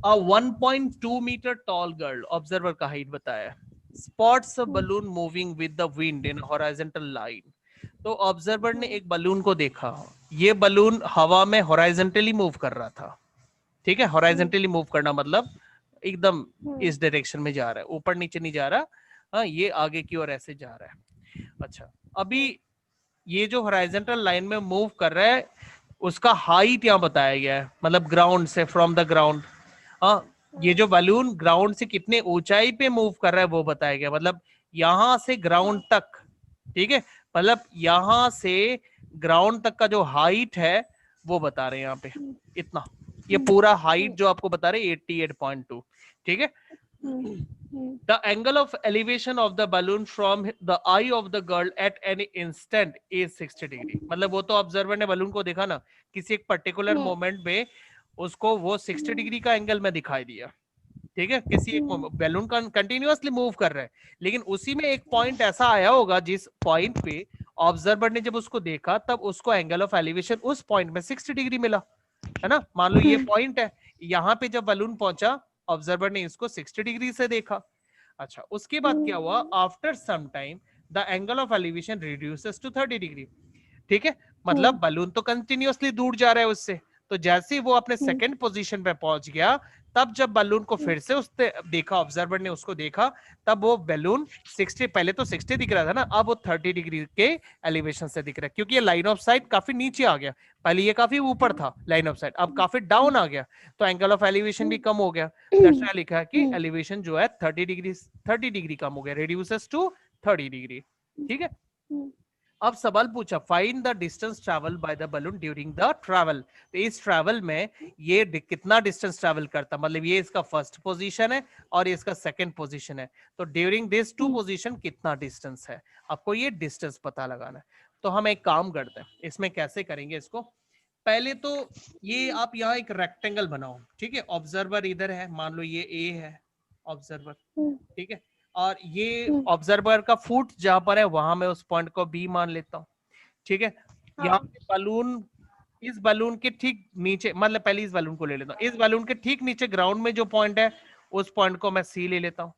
A 1.2 metre tall girl, observer का हाइट बताया, spots a balloon moving with the wind in horizontal line. तो ऑब्जर्वर ने एक बलून को देखा, ये बलून हवा में हॉरिजॉन्टली मूव कर रहा था, ठीक है। हॉरिजॉन्टली मूव करना मतलब एकदम इस डायरेक्शन में जा रहा है, ऊपर नीचे नहीं जा रहा। हाँ, ये आगे की ओर ऐसे जा रहा है। अच्छा, अभी ये जो हॉरिजॉन्टल लाइन में मूव कर रहा है, उसका हाइट यहाँ बताया गया है, मतलब ग्राउंड से, फ्रॉम द ग्राउंड। हाँ, ये जो बलून ग्राउंड से कितने ऊंचाई पे मूव कर रहा है वो बताया गया, मतलब यहां से ग्राउंड तक, ठीक है। मतलब यहां से ग्राउंड तक का जो हाइट है वो बता रहे हैं यहाँ पे, इतना। ये पूरा हाइट जो आपको बता रहे 88.2, ठीक है। The angle of elevation of the balloon from the eye of the girl at any instant is 60 degree। मतलब वो तो ऑब्जर्वर ने बलून को देखा ना, किसी एक पर्टिकुलर मोमेंट में उसको वो 60 डिग्री का एंगल में दिखाई दिया, ठीक है। किसी एक बैलून का कंटिन्यूअसली मूव कर रहा है, लेकिन उसी में एक पॉइंट ऐसा आया होगा जिस पॉइंट पे ऑब्जर्वर ने जब उसको देखा, तब उसको एंगल ऑफ एलिवेशन उस पॉइंट में 60 डिग्री मिला, है ना। मान लो ये पॉइंट है, यहाँ पे जब बलून पहुंचा, ऑब्जर्वर ने इसको 60 डिग्री से देखा। अच्छा, उसके बाद क्या हुआ, after some time the angle of elevation reduces to 30 degree, ठीक है। मतलब बलून तो कंटिन्यूअसली दूर जा रहा है उससे, तो जैसे ही वो अपने सेकंड पोजीशन पे पहुंच गया, तब जब बलून को फिर से उसने देखा, ऑब्जर्वर ने उसको देखा, तब वो बलून 60, पहले तो 60 दिख रहा था ना, अब वो 30 डिग्री के एलिवेशन से दिख रहा है, क्योंकि ये लाइन ऑफ साइट काफी नीचे आ गया, पहले ये काफी ऊपर था लाइन ऑफ साइट, अब काफी डाउन आ गया, तो एंगल ऑफ एलिवेशन भी कम हो गया। दैट्स व्हाई लिखा है कि एलिवेशन जो है 30 डिग्री कम हो गया, रिड्यूसेस टू 30 डिग्री। ठीक है, अब सवाल पूछा find the distance travel by the balloon during the travel. तो इस ट्रैवल में ये कितना डिस्टेंस ट्रैवल करता, मतलब ये इसका फर्स्ट पोजीशन है और ये इसका सेकंड पोजीशन है, तो ड्यूरिंग दिस टू पोजीशन कितना डिस्टेंस है, आपको ये डिस्टेंस पता लगाना है। तो हम एक काम करते हैं, इसमें कैसे करेंगे इसको, पहले तो ये आप यहाँ एक रेक्टेंगल बनाओ, ठीक है, ऑब्जर्वर इधर है, मान लो ये ए है ऑब्जर्वर, ठीक है, और ये ऑब्जर्वर का फुट जहां पर है वहां मैं उस पॉइंट को बी मान लेता हूँ, ठीक है। यहाँ पे बलून, इस बलून के ठीक नीचे, मतलब पहले इस बलून को ले लेता हूँ, इस बलून के ठीक नीचे ग्राउंड में जो पॉइंट है उस पॉइंट को मैं सी ले लेता हूँ,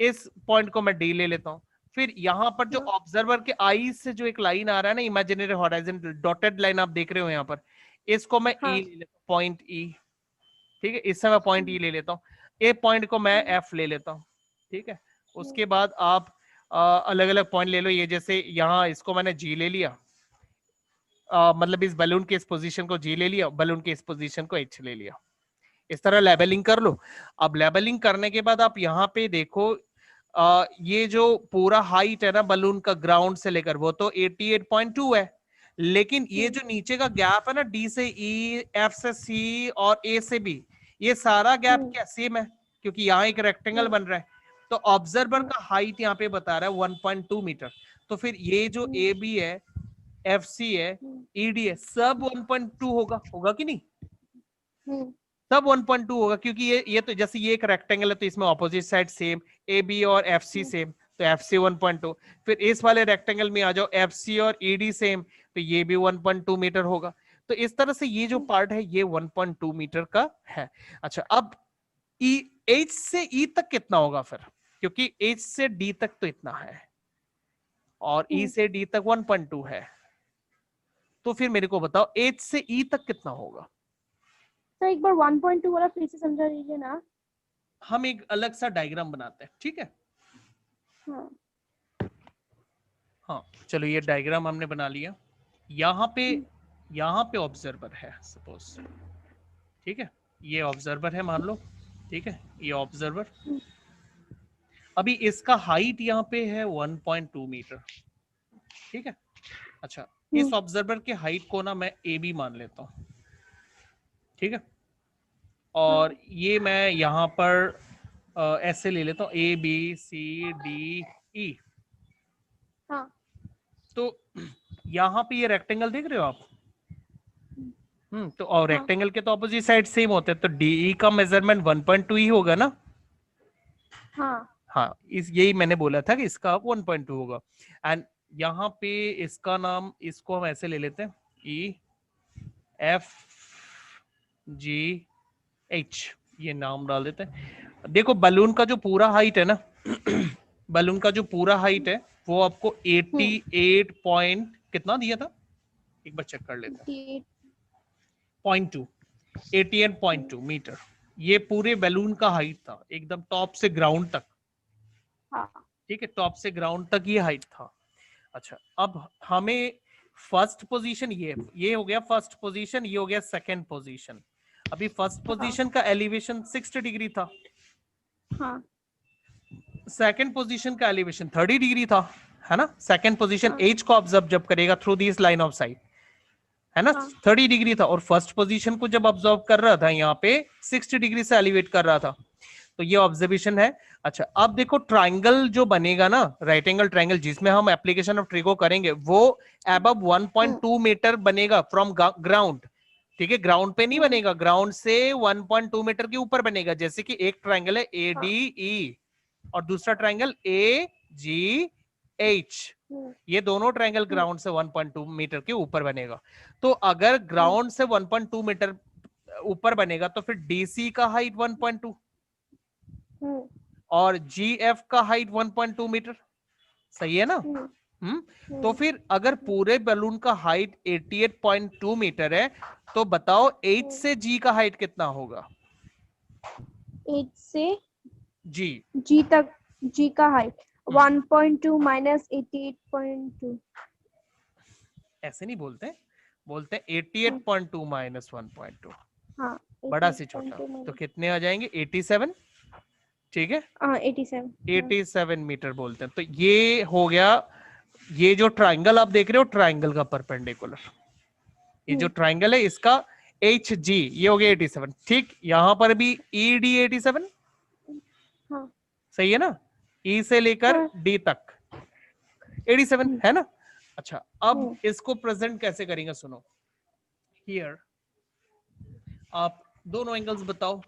इस पॉइंट को मैं डी ले लेता हूँ, फिर यहाँ पर जो ऑब्जर्वर के आई से जो एक लाइन आ रहा है ना, इमेजिनरी हॉराइजन डॉटेड लाइन आप देख रहे हो यहाँ पर, इसको मैं ई ले लेता हूँ, पॉइंट ई, ठीक है, इससे मैं पॉइंट ई ले लेता हूँ, ए पॉइंट को मैं एफ ले लेता हूँ, ठीक है। उसके बाद आप अलग अलग पॉइंट ले लो, ये जैसे यहाँ इसको मैंने जी ले लिया, मतलब इस बलून के इस पोजीशन को जी ले लिया, बलून के इस पोजीशन को एच ले लिया, इस तरह लेबलिंग कर लो। अब लेबलिंग करने के बाद आप यहाँ पे देखो, ये जो पूरा हाइट है ना बलून का ग्राउंड से लेकर, वो तो 88.2 है, लेकिन ये जो नीचे का गैप है ना, डी से ई, एफ से सी और ए से बी, ये सारा गैप क्या सेम है, क्योंकि यहाँ एक रेक्टेंगल बन रहा है, तो ऑब्जर्वर का हाइट यहाँ पे बता रहा है 1.2 मीटर, तो फिर ये जो ए बी है, एफ सी है, ईडी है, सब 1.2 होगा कि नहीं, सब 1.2 होगा, क्योंकि ये तो जैसे ये एक रेक्टेंगल है तो इसमें opposite side same, A B और एफ सी सेम, तो एफ सी 1.2, फिर इस वाले रेक्टेंगल में आ जाओ, एफ सी और ईडी सेम, तो ये भी 1.2 मीटर होगा, तो इस तरह से ये जो पार्ट है ये 1.2 मीटर का है। अच्छा, अब ई, एच से ई तक कितना होगा फिर, क्योंकि एच से डी तक तो इतना है और ई से डी तक 1.2 है, तो फिर मेरे को बताओ एच से ई तक कितना होगा। तो एक बार 1.2 वाला फिर से समझा दीजिए ना। हम एक अलग सा डायग्राम बनाते हैं, ठीक है। हाँ चलो, ये डायग्राम हमने बना लिया, यहाँ पे ऑब्जर्वर है सपोज, ठीक है, ये ऑब्जर्वर है मान लो, ठीक है, ये ऑब्जर्वर, अभी इसका हाइट यहाँ पे है 1.2 मीटर, ठीक है। अच्छा, इस ऑब्जर्वर के हाइट को ना मैं ए बी मान लेता हूँ, ठीक है, और ये मैं यहाँ पर ऐसे ले लेता हूँ, ए बी सी डी ई, तो यहाँ पे ये रेक्टेंगल देख रहे हो आप, तो और रेक्टेंगल के तो ऑपोजिट साइड सेम होते हैं, तो डीई का मेजरमेंट 1.2 ही होगा ना। हाँ, इस यही मैंने बोला था कि इसका 1.2 होगा, एंड यहाँ पे इसका नाम, इसको हम ऐसे ले लेते हैं, ई एफ जी एच, ये नाम डाल देते हैं। देखो बलून का जो पूरा हाइट है ना बलून का जो पूरा हाइट है वो आपको 88 पॉइंट कितना दिया था, एक बार चेक कर लेते हैं, 88.2 मीटर, ये पूरे बैलून का हाइट था, एकदम टॉप से ग्राउंड तक, ठीक है, टॉप से ग्राउंड तक ये हाइट था। अच्छा, अब हमें फर्स्ट पोजीशन, ये हो गया फर्स्ट पोजीशन, ये हो गया सेकंड पोजीशन। अभी फर्स्ट पोजीशन का एलिवेशन 60 डिग्री था, सेकंड पोजीशन का एलिवेशन 30 डिग्री था, है ना। सेकंड पोजीशन एज को ऑब्जर्व जब करेगा through this line of site, है ना, 30 डिग्री था, और फर्स्ट पोजीशन को जब ऑब्जर्व कर रहा था यहाँ पे 60 डिग्री से एलिवेट कर रहा था, तो ये ऑब्जर्वेशन है। अच्छा, अब देखो ट्राइंगल जो बनेगा ना, राइट एंगल ट्राइंगल, जिसमें हम एप्लीकेशन ऑफ ट्रिगो करेंगे, वो अबव 1.2 मीटर बनेगा फ्रॉम ग्राउंड, ठीक है, ग्राउंड पे नहीं बनेगा, ग्राउंड से 1.2 मीटर के ऊपर बनेगा, जैसे कि एक ट्राइंगल है ए डी ई और दूसरा ट्राइंगल ए जी एच, ये दोनों ट्राइंगल ग्राउंड से 1.2 मीटर के ऊपर बनेगा। तो अगर ग्राउंड से 1.2 मीटर ऊपर बनेगा तो फिर डीसी का हाइट 1.2 और जीएफ का हाइट 1.2 मीटर, सही है ना। तो फिर अगर पूरे बलून का हाइट 88.2 मीटर है तो बताओ H से G का हाइट कितना होगा? H से G G तक, G का हाइट 1.2 माइनस 88.2। ऐसे नहीं बोलते, बोलते हैं 88.2 माइनस 1.2, हाँ बड़ा से छोटा, 88.2 तो माइनस, कितने आ जाएंगे? 87, ठीक है, हाँ 87, 87 मीटर बोलते हैं। तो ये हो गया, ये जो ट्राइंगल आप देख रहे हो ट्राइंगल का परपेंडिकुलर, ये जो ट्राइंगल है इसका एच जी ये हो गया 87, ठीक। यहां पर भी ई डी 87, हाँ सही है ना, ई से लेकर हाँ डी तक 87 है ना। अच्छा, अब इसको प्रेजेंट कैसे करेंगे, सुनो। हियर आप दोनों एंगल्स बताओ,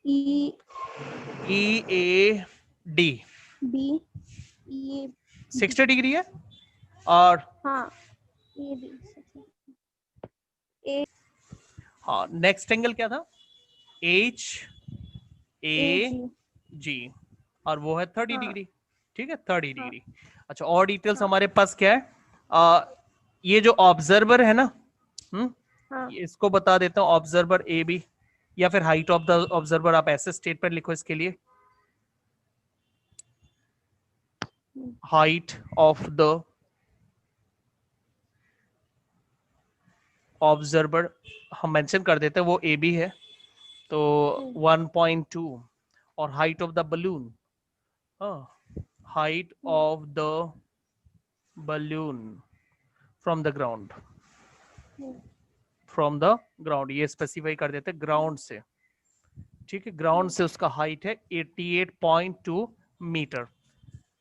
E E A D B E 60 degree है, और हाँ E B A हाँ नेक्स्ट एंगल क्या था? एच ए G जी, और वो है 30 हाँ डिग्री, ठीक है, 30 हाँ डिग्री। अच्छा, और डिटेल्स हाँ हमारे पास क्या है? ये जो ऑब्जर्वर है ना, हाँ इसको बता देता हूँ, ऑब्जर्वर ए बी, या फिर हाइट ऑफ द ऑब्जर्वर आप ऐसे स्टेटमेंट लिखो इसके लिए, हाइट ऑफ द ऑब्जर्वर हम मेंशन कर देते हैं वो ए बी है, तो 1.2, और height of the balloon, height of the balloon from the ground, from the ground, ये स्पेसिफाई कर देते हैं ग्राउंड से, ठीक है, ग्राउंड से उसका हाइट है 88.2 मीटर।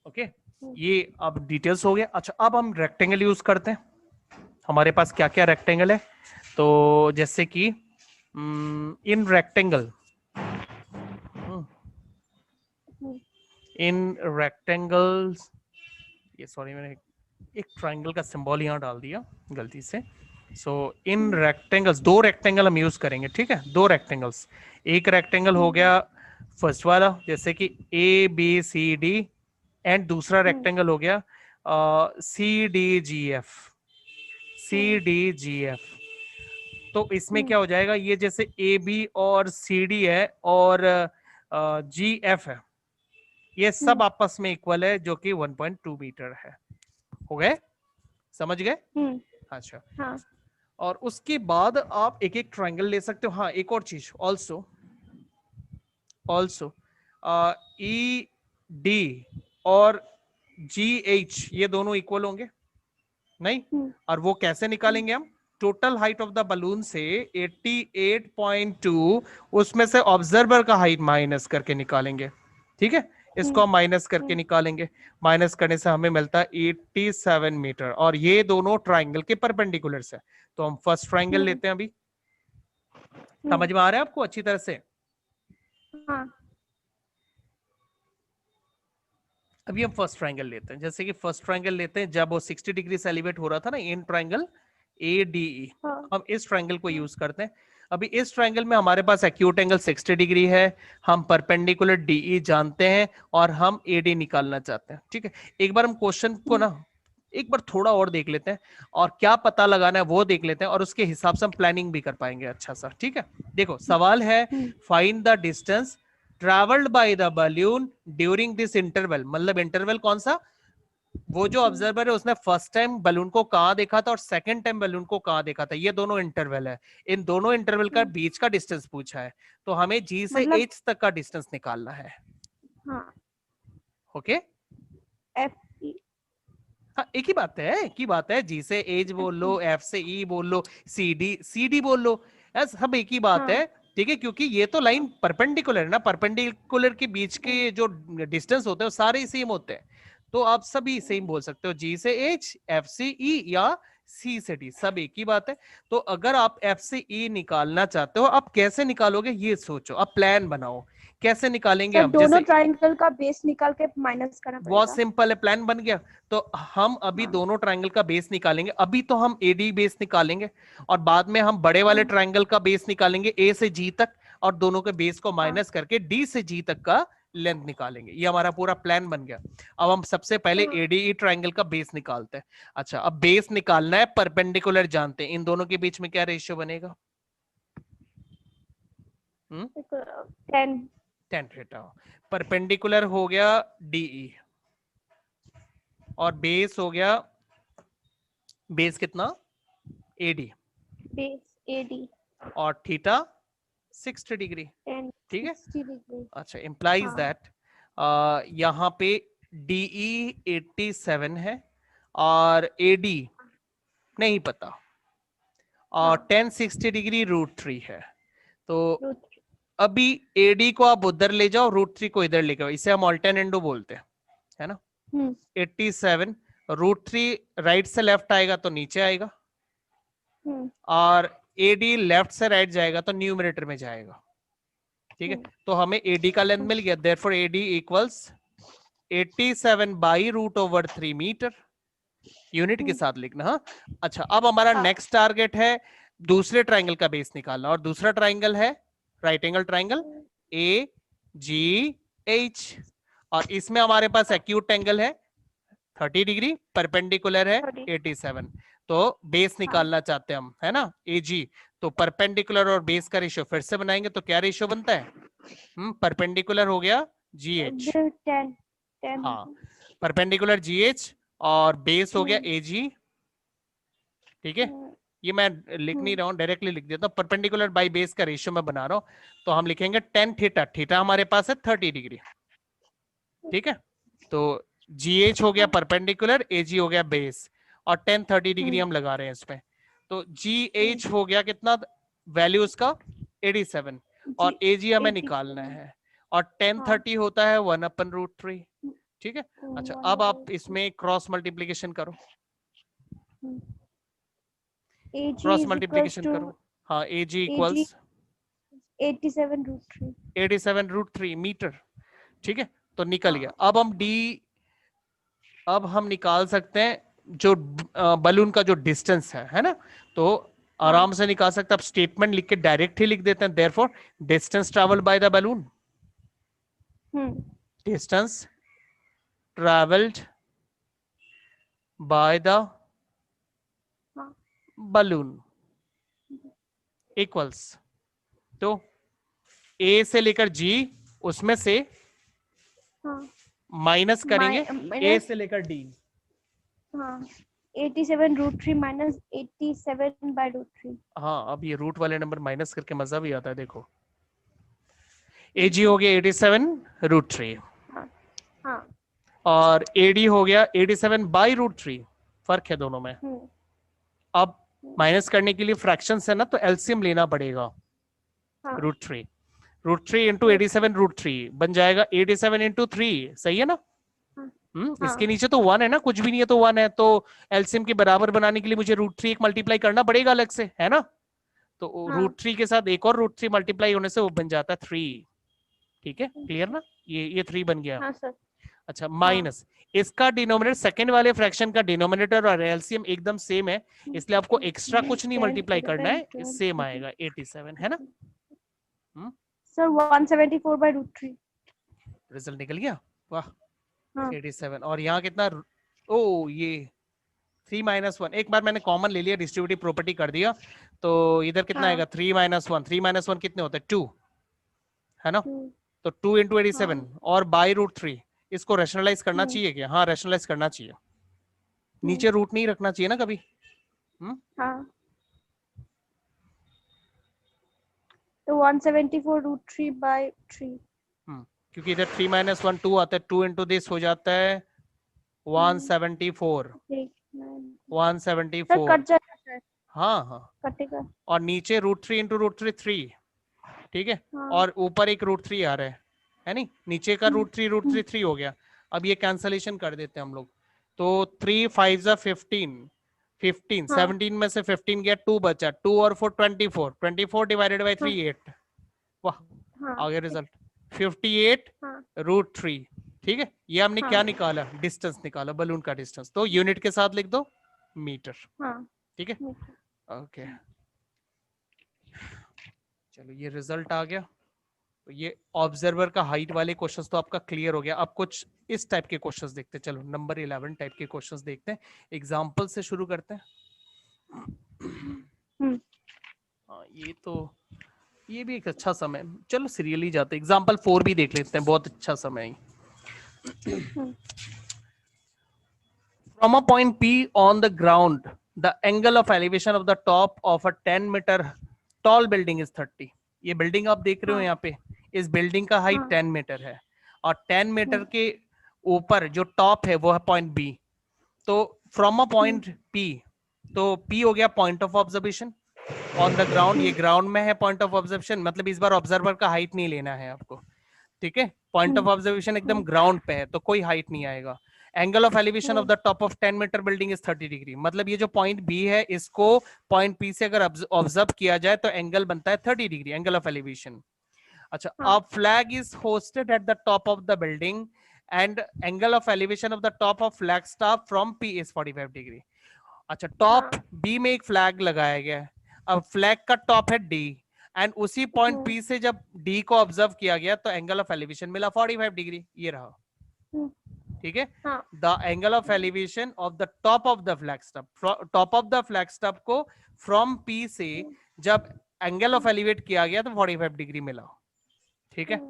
ओके, ये अब डिटेल्स हो गया। अच्छा, अब हम रेक्टेंगल यूज करते हैं, हमारे पास क्या क्या रेक्टेंगल है, तो जैसे कि इन रेक्टेंगल, इन रेक्टेंगल्स, ये सॉरी मैंने एक ट्राइंगल का सिंबल यहाँ डाल दिया गलती से। सो इन रेक्टेंगल्स, दो रेक्टेंगल हम यूज करेंगे, ठीक है, दो रेक्टेंगल्स। एक रेक्टेंगल हो गया फर्स्ट वाला, जैसे कि A B C D, and दूसरा रेक्टेंगल हो गया C D G F, C D G F. तो इसमें क्या हो जाएगा, ये जैसे ए बी और सी डी है और जी एफ है, ये सब आपस में इक्वल है, जो कि 1.2 मीटर है। हो गए, समझ गए? अच्छा, हाँ और उसके बाद आप एक एक ट्रायंगल ले सकते हो। हाँ, एक और चीज, ऑल्सो ई डी और जी एच ये दोनों इक्वल होंगे नहीं? और वो कैसे निकालेंगे हम? Total height of the balloon से 88.2 उसमें से ऑब्जर्वर का हाइट माइनस करके निकालेंगे, ठीक है, इसको हम माइनस करके निकालेंगे, माइनस करने से हमें मिलता है 87 मीटर, और ये दोनों ट्राइंगल के परपेंडिकुलर्स है। तो हम फर्स्ट ट्राइंगल लेते हैं, अभी समझ में आ रहा है आपको अच्छी तरह से? हाँ अभी हम फर्स्ट ट्राइंगल लेते हैं, जैसे कि फर्स्ट ट्राइंगल लेते हैं जब वो 60 डिग्री से एलिवेट हो रहा था ना, इन ट्राइंगल ए डी ई, हम इस ट्राइंगल को यूज करते हैं। अभी इस ट्राइंगल में हमारे पास एक्यूट एंगल 60 डिग्री है, हम परपेंडिकुलर डीई जानते हैं, और हम एडी निकालना चाहते हैं, ठीक है। एक बार हम क्वेश्चन को ना एक बार थोड़ा और देख लेते हैं, और क्या पता लगाना है वो देख लेते हैं, और उसके हिसाब से हम प्लानिंग भी कर पाएंगे अच्छा सा, ठीक है। देखो, सवाल है find the distance travelled by the balloon during this interval, मतलब इंटरवल कौन सा? वो जो ऑब्जर्वर है उसने फर्स्ट टाइम बलून को कहां देखा था और सेकंड टाइम बलून को कहां देखा था, ये दोनों इंटरवल है, इन दोनों इंटरवल का बीच का डिस्टेंस पूछा है, तो हमें जी से मतलब एच तक का डिस्टेंस निकालना है। हाँ ओके, F E हाँ एक ही बात है, एक ही बात है, जी से एच बोल लो, एफ से ई बोल लो, सी डी बोल लो, सब एक ही बात है, ठीक है, क्योंकि ये तो लाइन परपेंडिकुलर है ना, परपेंडिकुलर के बीच के जो डिस्टेंस होते हैं वो सारे सेम होते हैं, तो आप सभी सेम बोल सकते हो, जी से एच, एफ से ई या सी से डी, सब एक ही बात है। तो अगर आप एफ से ई निकालना चाहते हो, आप कैसे निकालोगे ये सोचो, आप प्लान बनाओ कैसे निकालेंगे सर हम। दोनों जैसे ट्रायंगल का बेस निकाल के माइनस करना बहुत पड़ेगा। सिंपल है, प्लान बन गया। तो हम अभी दोनों ट्रायंगल का बेस निकालेंगे, अभी तो हम एडी बेस निकालेंगे, और बाद में हम बड़े वाले ट्रायंगल का बेस निकालेंगे ए से जी तक, और दोनों के बेस को माइनस करके डी से जी तक का लेंथ निकालेंगे। ये हमारा पूरा प्लान बन गया। अब हम सबसे पहले हाँ। एडीई ट्रायंगल का बेस निकालते हैं। अच्छा, अब बेस निकालना है, परपेंडिकुलर जानते हैं, इन दोनों के बीच में क्या रेशियो बनेगा? 10। tan theta. परपेंडिकुलर हो गया डीई और बेस हो गया, बेस कितना? एडी, बेस एडी और थीटा 60 डिग्री। 10 ठीक है। 60 डिग्री। अच्छा, इंप्लाइज हाँ। दैट यहाँ पे डीई 87 है और एडी नहीं पता, और हाँ। 1060 डिग्री √3 है। तो √3। अभी एडी को आप उधर ले जाओ, √3 को इधर लेके आओ, इसे हम ऑल्टरनेंडो बोलते हैं, है ना। 87 √3 राइट से लेफ्ट आएगा तो नीचे आएगा, और एडी लेफ्ट से राइट जाएगा तो न्यूमरेटर में जाएगा। ठीक है, तो हमें एडी का लेंथ मिल गया, therefore AD equals 87 by √3 metre, unit के साथ लिखना। हाँ, अच्छा, अब हमारा नेक्स्ट टारगेट है दूसरे ट्राइंगल का बेस निकालना, और दूसरा ट्राइंगल है right angle triangle A ji H, और इसमें हमारे पास एक्यूट एंगल है 30 डिग्री, परपेंडिकुलर है 87। तो बेस निकालना चाहते हैं हम, है ना, ए जी। तो परपेंडिकुलर और बेस का रेशियो फिर से बनाएंगे, तो क्या रेशियो बनता है? परपेंडिकुलर हो गया जी एच, 10 हाँ, परपेंडिकुलर जी एच और बेस हो गया ए जी। ठीक है, ये मैं लिख नहीं रहा हूं, डायरेक्टली लिख देता हूं, परपेंडिकुलर बाय बेस का रेशियो मैं बना रहा हूं। तो हम लिखेंगे tan थीटा, थीटा हमारे पास है 30 डिग्री। ठीक है, तो जी एच हो गया परपेंडिकुलर, ए जी हो गया बेस, और 1030 डिग्री हम लगा रहे हैं इसमें। तो जी एच हो गया कितना, वैल्यू उसका 87, और ए जी हमें निकालना है, और 1030 होता है 1/√3। ठीक है, अच्छा, अब आप इसमें क्रॉस मल्टीप्लीकेशन करो, क्रॉस मल्टीप्लीकेशन करो। हाँ, ए जी इक्वल्स 87 87 √3 मीटर। ठीक है, तो निकल गया। अब हम निकाल सकते हैं जो बलून का जो डिस्टेंस है ना, तो आराम से निकाल सकते हैं। अब स्टेटमेंट लिख के डायरेक्ट ही लिख देते हैं, therefore distance travelled by the balloon, distance travelled by the balloon equals, तो ए से लेकर जी, उसमें से माइनस करेंगे ए से लेकर डी। 87 √3 माइनस 87/√3। हाँ, अब ये रूट वाले नंबर माइनस करके मजा भी आता है, देखो। ए जी हो गया 87 √3, और एडी हो गया 87/√3, फर्क है दोनों में। अब माइनस करने के लिए फ्रैक्शन है ना, तो एलसीएम लेना पड़ेगा। √3 इंटू 87 √3 बन जाएगा 87 इंटू 3, सही है ना। इसके नीचे तो 1 है ना, कुछ भी नहीं है तो 1 है, तो एलसीएम के बराबर बनाने के लिए मुझे √3 एक मल्टीप्लाई करना पड़ेगा अलग से, है ना। तो √3 के साथ एक और √3 मल्टीप्लाई होने से वो बन जाता है 3। ठीक है, क्लियर ना, ये 3 बन गया। अच्छा, माइनस इसका डिनोमिनेटर, सेकंड वाले फ्रैक्शन का डिनोमिनेटर और एलसीएम एकदम सेम है, इसलिए आपको एक्स्ट्रा कुछ नहीं मल्टीप्लाई करना है, सेम आएगा 87, है ना। सर 174/√3 रिजल्ट निकल गया, वाह। 87, और यहाँ कितना, ओ ये 3 - 1, एक बार मैंने कॉमन ले लिया, डिस्ट्रीब्यूटिव प्रॉपर्टी कर दिया, तो इधर कितना आएगा 3 - 1, 3 - 1 कितने होते हैं 2, है ना। तो 2 इंटू 87 और बाई √3, इसको रैशनलाइज करना चाहिए क्या? हाँ, रैशनलाइज करना चाहिए, नीचे रूट नहीं रखना चाहिए ना कभी। तो 174 √3/3। क्योंकि इधर 3 - 1 2 आता है, 2 इंटू दिस हो जाता है 174, 174। कट जाएगा, हाँ हाँ, कटेगा। और नीचे √3 इंटू √3 3। ठीक है, और ऊपर एक √3 आ रहा है नहीं, नीचे का √3 3 हो गया। अब ये कैंसलेशन कर देते हैं हम लोग, तो 3 5 जा 15, 17 में से 15 गया, 2 बचा, 2 और 4 24, 24 डिवाइडेड बाई 3 8। वाह, आ गया रिजल्ट 58 √3। ठीक है, ये हमने क्या निकाला, डिस्टेंस निकाला, बलून का डिस्टेंस, तो यूनिट के साथ लिख दो मीटर। ठीक है, ओके, चलो ये रिजल्ट आ गया। तो ये ऑब्जर्वर का हाइट वाले क्वेश्चंस तो आपका क्लियर हो गया। अब कुछ इस टाइप के क्वेश्चंस देखते हैं। चलो नंबर 11 टाइप के क्वेश्चंस देखते हैं, एग्जांपल से शुरू करते हैं। हाँ ये भी एक अच्छा समय, चलो सीरियली जाते हैं, एग्जांपल 4 भी देख लेते हैं, बहुत अच्छा समय है। From a point P on the ground, the angle of elevation of the top of a 10-meter tall building is 30. ये बिल्डिंग आप देख रहे हो यहाँ पे, इस बिल्डिंग का हाइट 10 मीटर है और 10 मीटर के ऊपर जो टॉप है वो है पॉइंट बी। तो फ्रॉम अ पॉइंट पी, तो पी हो गया point of observation on the ground, ये ग्राउंड में है पॉइंट ऑफ ऑब्जर्वेशन, मतलब इस बार ऑब्जर्वर का हाइट नहीं लेना है आपको, ठीक है। पॉइंट ऑफ ऑब्जर्वेशन एकदम ग्राउंड पे है तो कोई हाइट नहीं आएगा। Angle of elevation of the top of 10 metre building is 30 degree, मतलब ये जो पॉइंट बी है इसको पॉइंट पी से अगर ऑब्जर्व किया जाए तो एंगल बनता है 30 डिग्री, एंगल ऑफ एलिवेशन। अच्छा, a flag is hoisted at the top of the building and angle of elevation of the top of flag staff from P is 45 degree. अच्छा, top B में एक flag लगाया गया है, अब flag का top है डी एंड उसी पॉइंट पी से जब डी को ऑब्जर्व किया गया तो एंगल ऑफ एलिवेशन मिला 45 डिग्री, ये रहा, ठीक है। The angle of elevation of the top of the flag stub, top of the flag stub को फ्रॉम पी से जब एंगल ऑफ एलिवेट किया गया तो 45 डिग्री मिला, ठीक है।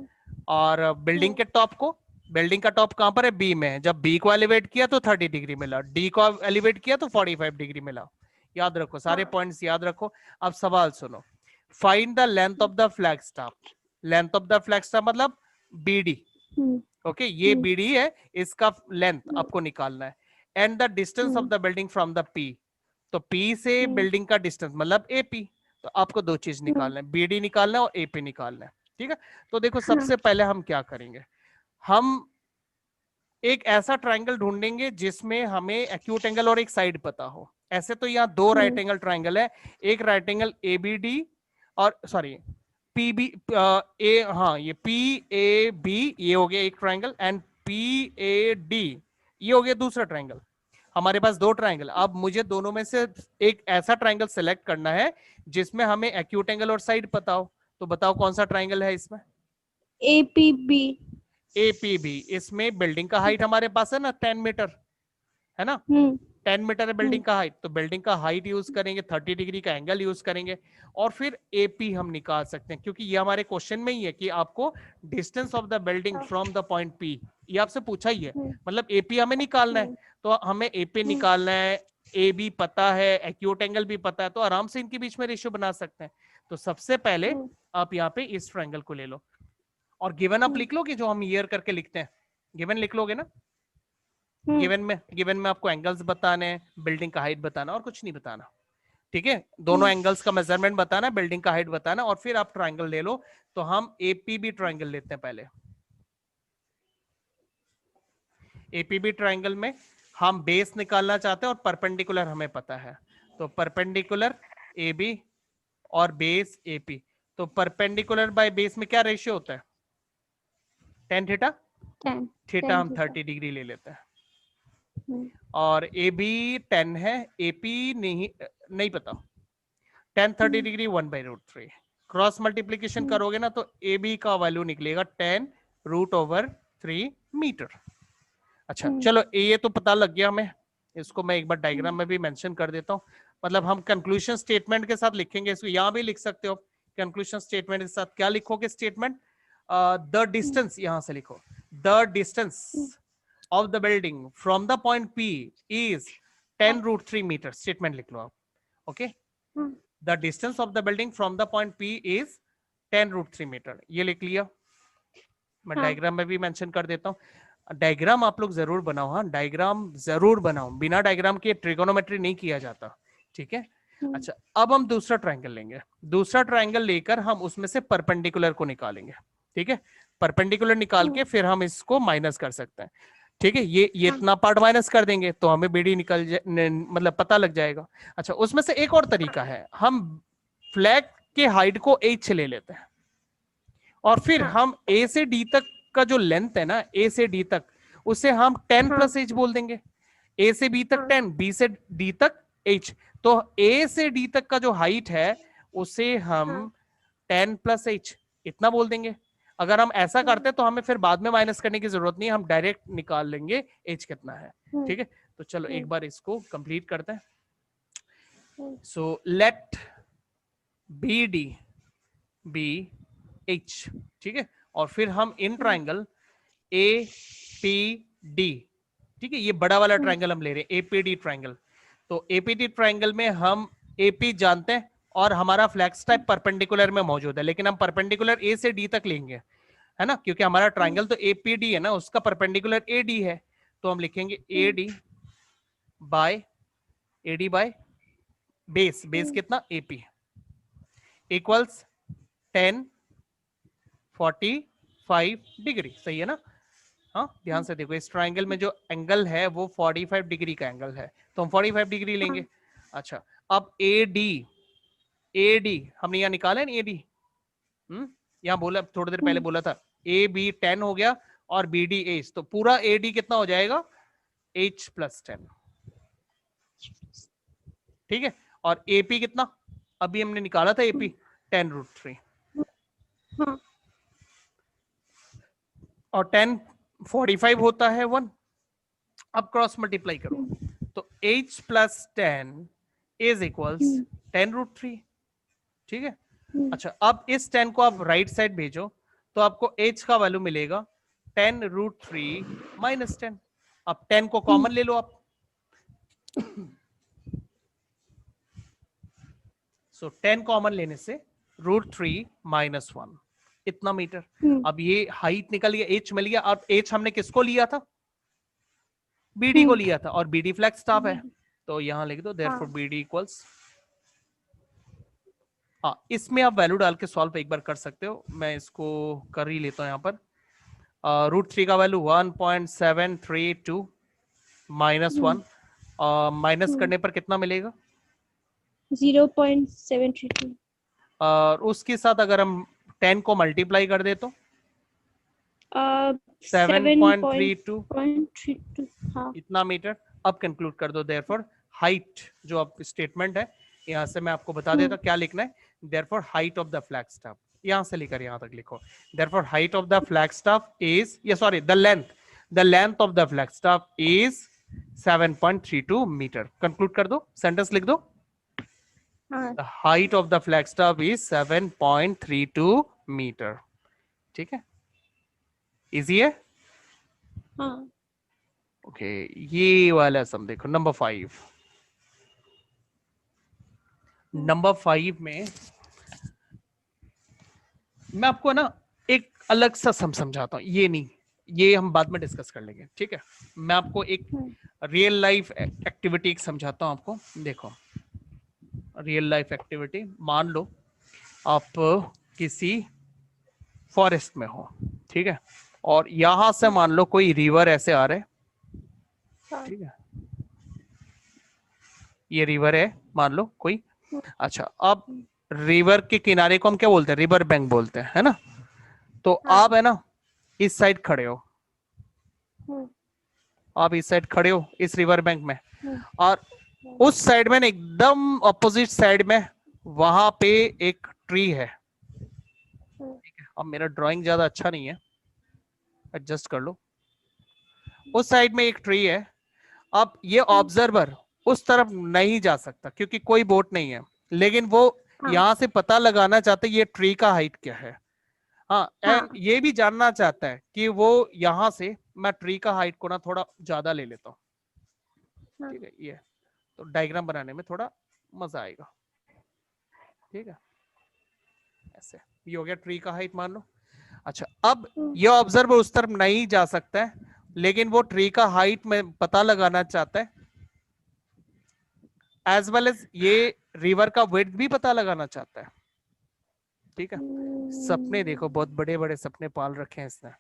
और बिल्डिंग के टॉप को, बिल्डिंग का टॉप कहां पर है, बी में, जब बी को एलिवेट किया तो 30 डिग्री मिला, डी को एलिवेट किया तो 45 डिग्री मिला। याद रखो, सारे पॉइंट्स याद रखो। अब सवाल सुनो, find the length of the flag staff, length of the flag staff मतलब बीडी, ओके, ये बीडी है, इसका लेंथ आपको निकालना है, and the distance of the building from the P, तो पी से बिल्डिंग का डिस्टेंस मतलब एपी, तो आपको दो चीज निकालना है, बीडी निकालना है और एपी निकालना है, ठीक है। तो देखो सबसे पहले हम क्या करेंगे, हम एक ऐसा ट्रायंगल ढूंढेंगे जिसमें हमें एक्यूट एंगल और एक साइड पता हो। ऐसे तो यहाँ दो राइट एंगल ट्रायंगल है, एक राइट एंगल एबीडी और सॉरी पीबी ए, हाँ ये पी ए बी ये हो गया एक triangle and P A D ये हो गया दूसरा ट्रायंगल। हमारे पास दो ट्रायंगल, अब मुझे दोनों में से एक ऐसा ट्रायंगल सेलेक्ट करना है जिसमें हमें एक्यूट एंगल और साइड पता हो। तो बताओ कौन सा ट्रायंगल है इसमें, एपीबी, एपीबी। इसमें बिल्डिंग का हाइट हमारे पास है ना 10 मीटर, है ना, 10 मीटर है बिल्डिंग का हाइट, तो बिल्डिंग का हाइट यूज करेंगे, 30 डिग्री का एंगल यूज करेंगे और फिर एपी हम निकाल सकते हैं, क्योंकि ये हमारे क्वेश्चन में ही है कि आपको distance of the building from the point P, ये आपसे पूछा ही है, मतलब एपी हमें निकालना है, तो हमें एपी निकालना है, ए बी पता है, एक्यूट एंगल भी पता है, तो आराम से इनके बीच में रेशियो बना सकते हैं। तो सबसे पहले आप यहाँ पे इस ट्रायंगल को ले लो और गिवन आप लिख लोगे, जो हम ईयर करके लिखते हैं, गिवन लिख लोगे ना, गिवन में आपको एंगल्स बताने हैं, बिल्डिंग का हाइट बताना और कुछ नहीं बताना, ठीक है। दोनों एंगल्स का मेजरमेंट बताना, बिल्डिंग का हाइट बताना और फिर आप ट्रायंगल ले लो। तो हम एपीबी ट्रायंगल लेते हैं पहले। एपीबी ट्रायंगल में हम बेस निकालना चाहते हैं और परपेंडिकुलर हमें पता है, तो परपेंडिकुलर एबी और बेस एपी, तो परपेंडिकुलर बाय बेस में क्या रेशियो होता है, टेन थीटा, थीटा हम 30 डिग्री ले लेते हैं और ए बी 10 है, एपी नहीं पता, 10 30 डिग्री 1/√3, क्रॉस मल्टीप्लीकेशन करोगे ना तो ए बी का वैल्यू निकलेगा 10√3 मीटर। अच्छा चलो ये तो पता लग गया हमें, इसको मैं एक बार डायग्राम में भी मेंशन कर देता हूँ, मतलब हम कंक्लूजन स्टेटमेंट के साथ लिखेंगे, इसको यहाँ भी लिख सकते हो कंक्लूजन स्टेटमेंट के साथ। क्या लिखोगे स्टेटमेंट, द डिस्टेंस, यहां से लिखो the distance of the building from the point P is 10√3 meter, statement लिख लो आप, okay, the distance of the building from the point P is 10√3 meter, ये लिख लिया। मैं डायग्राम में भी मेंशन कर देता हूँ, डायग्राम आप लोग जरूर बनाओ, हाँ डायग्राम जरूर बनाओ, बिना डायग्राम के ट्रिगोनोमेट्री नहीं किया जाता, ठीक है। अच्छा अब हम दूसरा ट्रायंगल लेंगे, दूसरा ट्रायंगल लेकर हम उसमें से परपेंडिकुलर को निकालेंगे, ठीक है। परपेंडिकुलर निकाल के फिर हम इसको माइनस कर सकते हैं, ठीक है। ये इतना पार्ट माइनस कर देंगे तो हमें बीडी निकल मतलब पता लग जाएगा। अच्छा उसमें से एक और तरीका है, हम फ्लैग के हाइट को h ले लेते हैं और फिर हम a से d तक का जो लेंथ है ना, a से d तक, उसे हम 10 प्लस h बोल देंगे, a से b तक 10, b से d तक h, तो a से d तक का जो हाइट है उसे हम 10 प्लस h इतना बोल देंगे। अगर हम ऐसा करते तो हमें फिर बाद में माइनस करने की जरूरत नहीं है, हम डायरेक्ट निकाल लेंगे एज कितना है। ठीक है, तो चलो एक बार इसको कंप्लीट करते हैं। So let B D B H, ठीक है, और फिर हम in triangle A P D, ठीक है, ये बड़ा वाला ट्राइंगल हम ले रहे हैं एपीडी ट्राइंगल। तो एपीडी ट्राइंगल में हम एपी जानते हैं और हमारा फ्लैक्स टाइप परपेंडिकुलर में मौजूद है, लेकिन हम परपेंडिकुलर ए से डी तक लेंगे, है ना, क्योंकि हमारा ट्राइंगल तो एपीडी है ना, उसका परपेंडिकुलर एडी है। तो हम लिखेंगे एडी बाय बेस, बेस कितना एपी इक्वल्स 10 45 डिग्री, सही है ना। हाँ, ध्यान से देखो, इस ट्राइंगल में जो एंगल है वो 45 डिग्री का एंगल है, तो हम 45 डिग्री लेंगे। अच्छा, अब एडी हमने यहाँ निकाला है ना, एडी यहाँ बोला थोड़ी देर पहले बोला था, ए बी 10 हो गया और बी डी एच, तो पूरा एडी कितना हो जाएगा h प्लस 10, ठीक है। और एपी कितना अभी हमने निकाला था, एपी 10√3, और 10 45 होता है 1। अब क्रॉस मल्टीप्लाई करो, तो h प्लस 10 इज इक्वल्स 10√3, ठीक है। अच्छा, अब इस 10 को आप राइट साइड भेजो तो आपको h का वैल्यू मिलेगा 10√3 माइनस 10। अब 10 को कॉमन ले लो आप, सो 10 कॉमन लेने से √3 माइनस 1 इतना मीटर। अब ये हाइट निकल गया, h मिल गया। अब h हमने किसको लिया था, बीडी को लिया था, और बीडी फ्लैग स्टाफ है, तो यहां लिख दो देयरफॉर बीडी इक्वल्स, हाँ, इसमें आप वैल्यू डाल के सॉल्व एक बार कर सकते हो, मैं इसको कर ही लेता हूं यहाँ पर। √3 का वैल्यू 1.732 माइनस 1, माइनस करने पर कितना मिलेगा 0.732, और उसके साथ अगर हम 10 को मल्टीप्लाई कर दे तो 7.32 हाँ। इतना मीटर। अब कंक्लूड कर दो देयरफॉर हाइट, जो अब स्टेटमेंट है यहां से मैं आपको बता देता क्या लिखना है। Therefore height of the flag staff, यहां से लेकर यहां तक लिखो, therefore height of the flag staff is, या sorry the length of the flag staff is 7.32 metre. Conclude कर दो, सेंटेंस लिख दो, the height of the flag staff is 7.32 metre, ठीक है, इजी है। हाँ। ओके, ये वाला सम देखो, नंबर 5। नंबर 5 में मैं आपको ना एक अलग सा सम समझाता हूँ, ये नहीं, ये हम बाद में डिस्कस कर लेंगे, ठीक है। मैं आपको एक रियल लाइफ एक्टिविटी समझाता हूँ आपको। देखो, रियल लाइफ एक्टिविटी, मान लो आप किसी फॉरेस्ट में हो, ठीक है, और यहां से मान लो कोई रिवर ऐसे आ रहे, ठीक है, ये रिवर है मान लो कोई। अच्छा, अब रिवर के किनारे को हम क्या बोलते हैं, रिवर बैंक बोलते हैं, है ना। तो आप है ना इस साइड खड़े हो, आप इस साइड खड़े हो इस रिवर बैंक में, और उस साइड में एकदम ऑपोजिट साइड में वहां पे एक ट्री है, ठीक है। अब मेरा ड्राइंग ज्यादा अच्छा नहीं है, एडजस्ट कर लो। उस साइड में एक ट्री है। अब ये ऑब्जर्वर उस तरफ नहीं जा सकता क्योंकि कोई बोट नहीं है, लेकिन वो यहां से पता लगाना चाहते ये ट्री का हाइट क्या है। हाँ, एंड ये भी जानना चाहता है कि वो यहां से मैं ट्री का हाइट को ना थोड़ा ज्यादा ले लेता हूँ, ठीक है। ये तो डायग्राम बनाने में थोड़ा मजा आएगा, ठीक है। ऐसे ये हो गया ट्री का हाइट मान लो। अच्छा, अब ये ऑब्जर्वर उस तरफ नहीं जा सकता है, लेकिन वो ट्री का हाइट में पता लगाना चाहता है, एज वेल एज ये रिवर का विड्थ भी पता लगाना चाहता है, ठीक है। सपने देखो, बहुत बड़े बड़े सपने पाल रखे हैं इसने,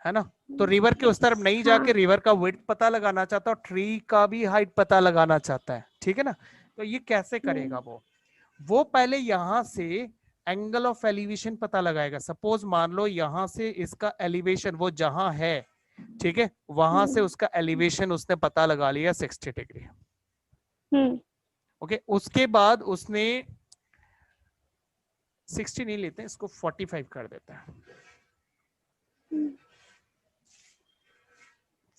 है ना। तो रिवर के उस तरफ नहीं जाके रिवर का विड्थ पता लगाना चाहता है और ट्री का भी हाइट पता लगाना चाहता है, ठीक है ना। तो ये कैसे करेगा वो पहले यहां से एंगल ऑफ एलिवेशन पता लगाएगा। सपोज मान लो यहां से इसका एलिवेशन वो जहां है, ठीक है, वहां से उसका एलिवेशन उसने पता लगा लिया 60 डिग्री, ओके। उसके बाद उसने 60 नहीं लेते, इसको 45 कर देते हैं,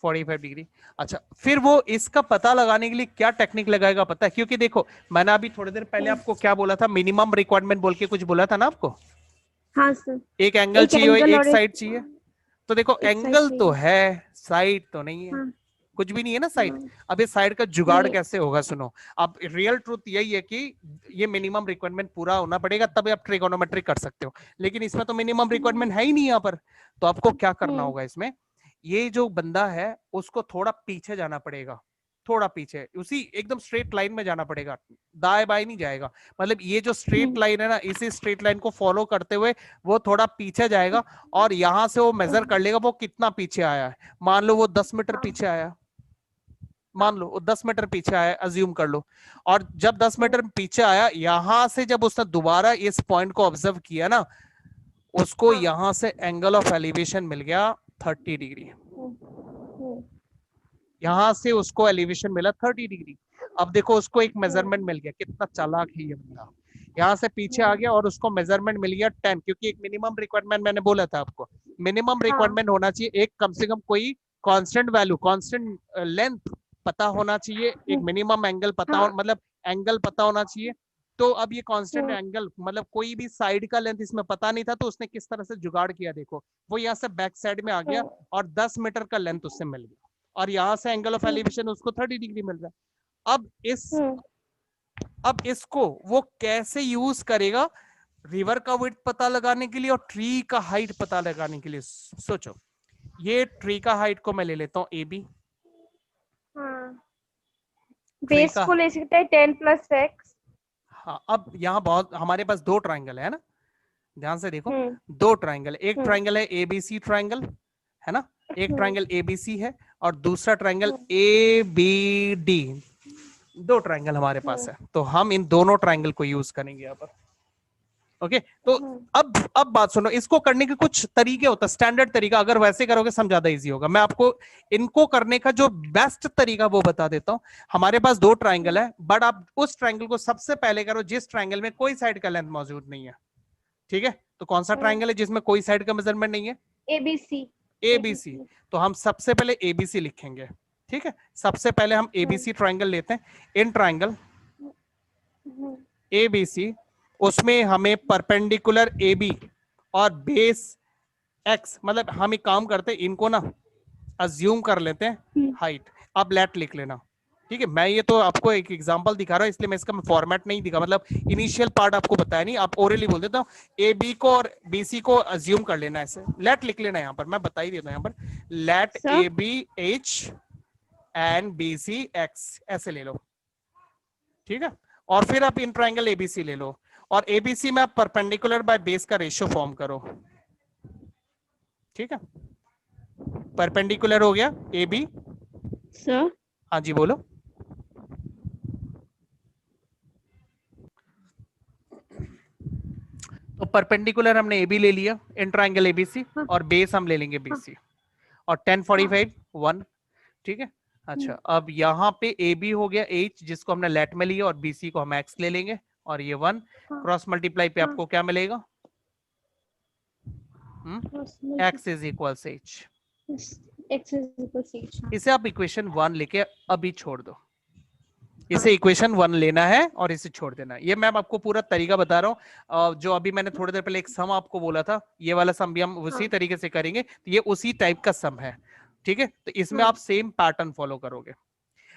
45 डिग्री। अच्छा, फिर वो इसका पता लगाने के लिए क्या टेक्निक लगाएगा पता है? क्योंकि देखो मैंने अभी थोड़ी देर पहले आपको क्या बोला था, मिनिमम रिक्वायरमेंट बोल के कुछ बोला था ना आपको, हाँ सर, एक एंगल एक चाहिए, एंगल एक और एक साइड चाहिए। तो देखो एक साइड एंगल तो चाहिए। है, साइड तो नहीं है, हाँ कुछ भी नहीं है ना साइड। हाँ, अब इस साइड का जुगाड़ नहीं कैसे होगा? सुनो, अब रियल ट्रूथ यही है कि ये मिनिमम रिक्वायरमेंट पूरा होना पड़ेगा तब आप ट्रिगोनोमेट्री कर सकते हो, लेकिन इसमें तो मिनिमम रिक्वायरमेंट है ही नहीं यहाँ पर। तो आपको क्या करना होगा इसमें, ये जो बंदा है उसको थोड़ा पीछे जाना पड़ेगा, थोड़ा पीछे, उसी एकदम स्ट्रेट लाइन में जाना पड़ेगा, दाएं बाएं नहीं जाएगा। मतलब ये जो स्ट्रेट लाइन है ना, इसी स्ट्रेट लाइन को फॉलो करते हुए वो थोड़ा पीछे जाएगा और यहां से वो मेजर कर लेगा वो कितना पीछे आया है। मान लो वो 10 मीटर पीछे आया, मान लो वो 10 मीटर पीछे आया, अज्यूम कर लो। और जब 10 मीटर पीछे आया, यहां से जब उसने दोबारा इस पॉइंट को ऑब्जर्व किया ना, उसको यहां से एंगल ऑफ एलिवेशन मिल गया 30 डिग्री। यहां से उसको एलिवेशन मिला 30 डिग्री। अब देखो उसको एक मेजरमेंट मिल गया, कितना चालाक है ये बंदा। यहाँ से पीछे आ गया और उसको मेजरमेंट मिल गया 10, क्योंकि एक मिनिमम रिक्वायरमेंट मैंने बोला था आपको, मिनिमम रिक्वायरमेंट होना चाहिए एक कम से कम कोई कांस्टेंट वैल्यू, कांस्टेंट लेंथ पता होना चाहिए, एक मिनिमम एंगल पता हो, मतलब एंगल पता होना चाहिए। तो अब ये कांस्टेंट एंगल मतलब कोई भी साइड का लेंथ इसमें पता नहीं था, तो उसने किस तरह से जुगाड़ किया देखो, वो यहाँ से बैक साइड में आ गया और 10 मीटर का लेंथ उससे मिल गया और यहाँ से एंगल ऑफ एलिवेशन उसको 30 डिग्री मिल रहा है। अब इसको वो कैसे यूज करेगा रिवर का विड्थ पता लगाने के लिए और ट्री का हाइट पता लगाने के लिए? सोचो, ये ट्री का हाइट को मैं ले लेता हूँ ए बी, बेस को ले सकते हैं 10 प्लस एक्स। हाँ अब यहाँ बहुत हमारे पास दो ट्राइंगल है ना, ध्यान से देखो, दो ट्राइंगल, एक ट्राइंगल है एबीसी ट्राइंगल है ना, एक ट्राइंगल एबीसी है और दूसरा ट्राइंगल ए बी डी, दो ट्राइंगल हमारे पास है। तो हम इन दोनों ट्राइंगल को यूज करेंगे यहाँ पर। ओके, तो अब बात सुनो, इसको करने के कुछ तरीके होता है, स्टैंडर्ड तरीका, अगर वैसे करोगे सम ज्यादा इजी होगा। मैं आपको इनको करने का जो बेस्ट तरीका वो बता देता हूं। हमारे पास दो ट्राइंगल है, बट आप उस ट्राइंगल को सबसे पहले करो जिस ट्राइंगल में कोई साइड का लेंथ मौजूद नहीं है। ठीक है, तो कौन सा ट्राइंगल है जिसमें कोई साइड का मेजरमेंट नहीं है? एबीसी। एबीसी। तो हम सबसे पहले एबीसी लिखेंगे। ठीक है, सबसे पहले हम एबीसी ट्राइंगल लेते हैं। इन ट्राइंगल एबीसी, उसमें हमें परपेंडिकुलर ए बी और बेस एक्स, मतलब हम एक काम करते हैं, इनको ना अज्यूम कर लेते हैं हाइट। अब लेट लिख लेना। ठीक है, मैं ये तो आपको एक एग्जांपल दिखा रहा हूं, इसलिए मैं इसका फॉर्मेट नहीं दिखा, मतलब इनिशियल पार्ट आपको बताया नहीं, आप ओरली बोल देता हूं। ए बी को और बी सी को अज्यूम कर लेना, ऐसे लेट लिख लेना। यहाँ पर मैं बता ही देता हूं, यहाँ पर let A B H and B C X ऐसे ले लो। ठीक है, और फिर आप इन ट्राइंगल एबीसी ले लो और एबीसी में आप परपेंडिकुलर बाय बेस का रेशियो फॉर्म करो। ठीक है, परपेंडिकुलर हो गया ए बी। सर हाँ जी बोलो। तो परपेंडिकुलर हमने ए बी ले लिया इन ट्राइंगल एबीसी, और बेस हम ले लेंगे बीसी, और 1045 1। ठीक है, अच्छा अब यहाँ पे ए बी हो गया एच, जिसको हमने लेट में लिया, और बीसी को हम एक्स ले लेंगे, और ये 1 क्रॉस मल्टीप्लाई पे आपको क्या मिलेगा? एक्स इज इक्वल से एच। इसे आप इक्वेशन 1 लेके अभी छोड़ दो, इसे इक्वेशन 1 लेना है और इसे छोड़ देना है। ये मैं आपको पूरा तरीका बता रहा हूँ। जो अभी मैंने थोड़ी देर पहले एक सम आपको बोला था, ये वाला सम भी हम उसी तरीके से करेंगे, तो ये उसी टाइप का सम है। ठीक है, तो इसमें आप सेम पैटर्न फॉलो करोगे।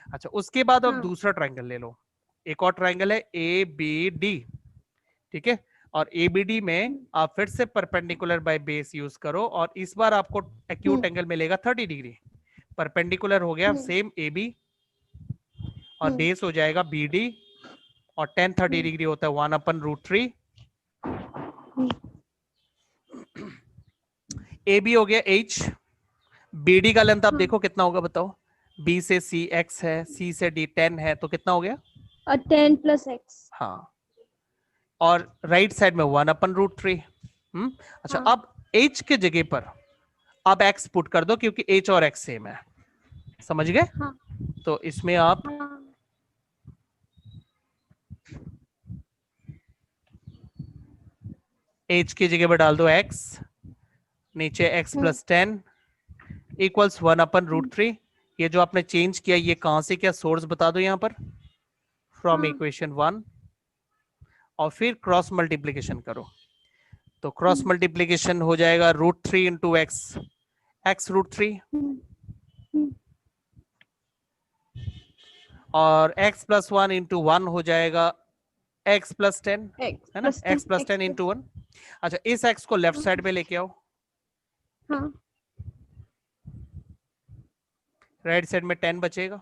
अच्छा, उसके बाद आप दूसरा ट्राइंगल ले लो, एक और ट्राइंगल है ए बी डी। ठीक है, और एबीडी में आप फिर से परपेंडिकुलर बाय बेस यूज करो, और इस बार आपको एक्यूट एंगल मिलेगा 30 डिग्री। परपेंडिकुलर हो गया सेम एबी और बेस हो जाएगा बीडी, और 1030 डिग्री होता है 1/√3। एबी हो गया एच, बीडी का लेंथ आप देखो कितना होगा बताओ? बी से सी एक्स है, सी से डी 10 है, तो कितना हो गया? 10 प्लस एक्स। हाँ, और राइट साइड में 1/√3। अच्छा, अब h के जगह पर आप x पुट कर दो, क्योंकि h और x सेम है, समझ गए? तो इसमें आप एच की जगह पर डाल दो x, नीचे x प्लस 10 इक्वल्स 1/√3। ये जो आपने चेंज किया ये कहां से किया, सोर्स बता दो यहाँ पर, फ्रॉम इक्वेशन 1, और फिर क्रॉस मल्टीप्लीकेशन करो। तो क्रॉस मल्टीप्लीकेशन हो जाएगा √3 इंटू एक्स, x√3, और x प्लस 1 इंटू 1 हो जाएगा x प्लस 10, है ना, x प्लस 10 इंटू 1। अच्छा, इस x को लेफ्ट साइड पे लेके आओ, हाँ, राइट साइड में 10 बचेगा,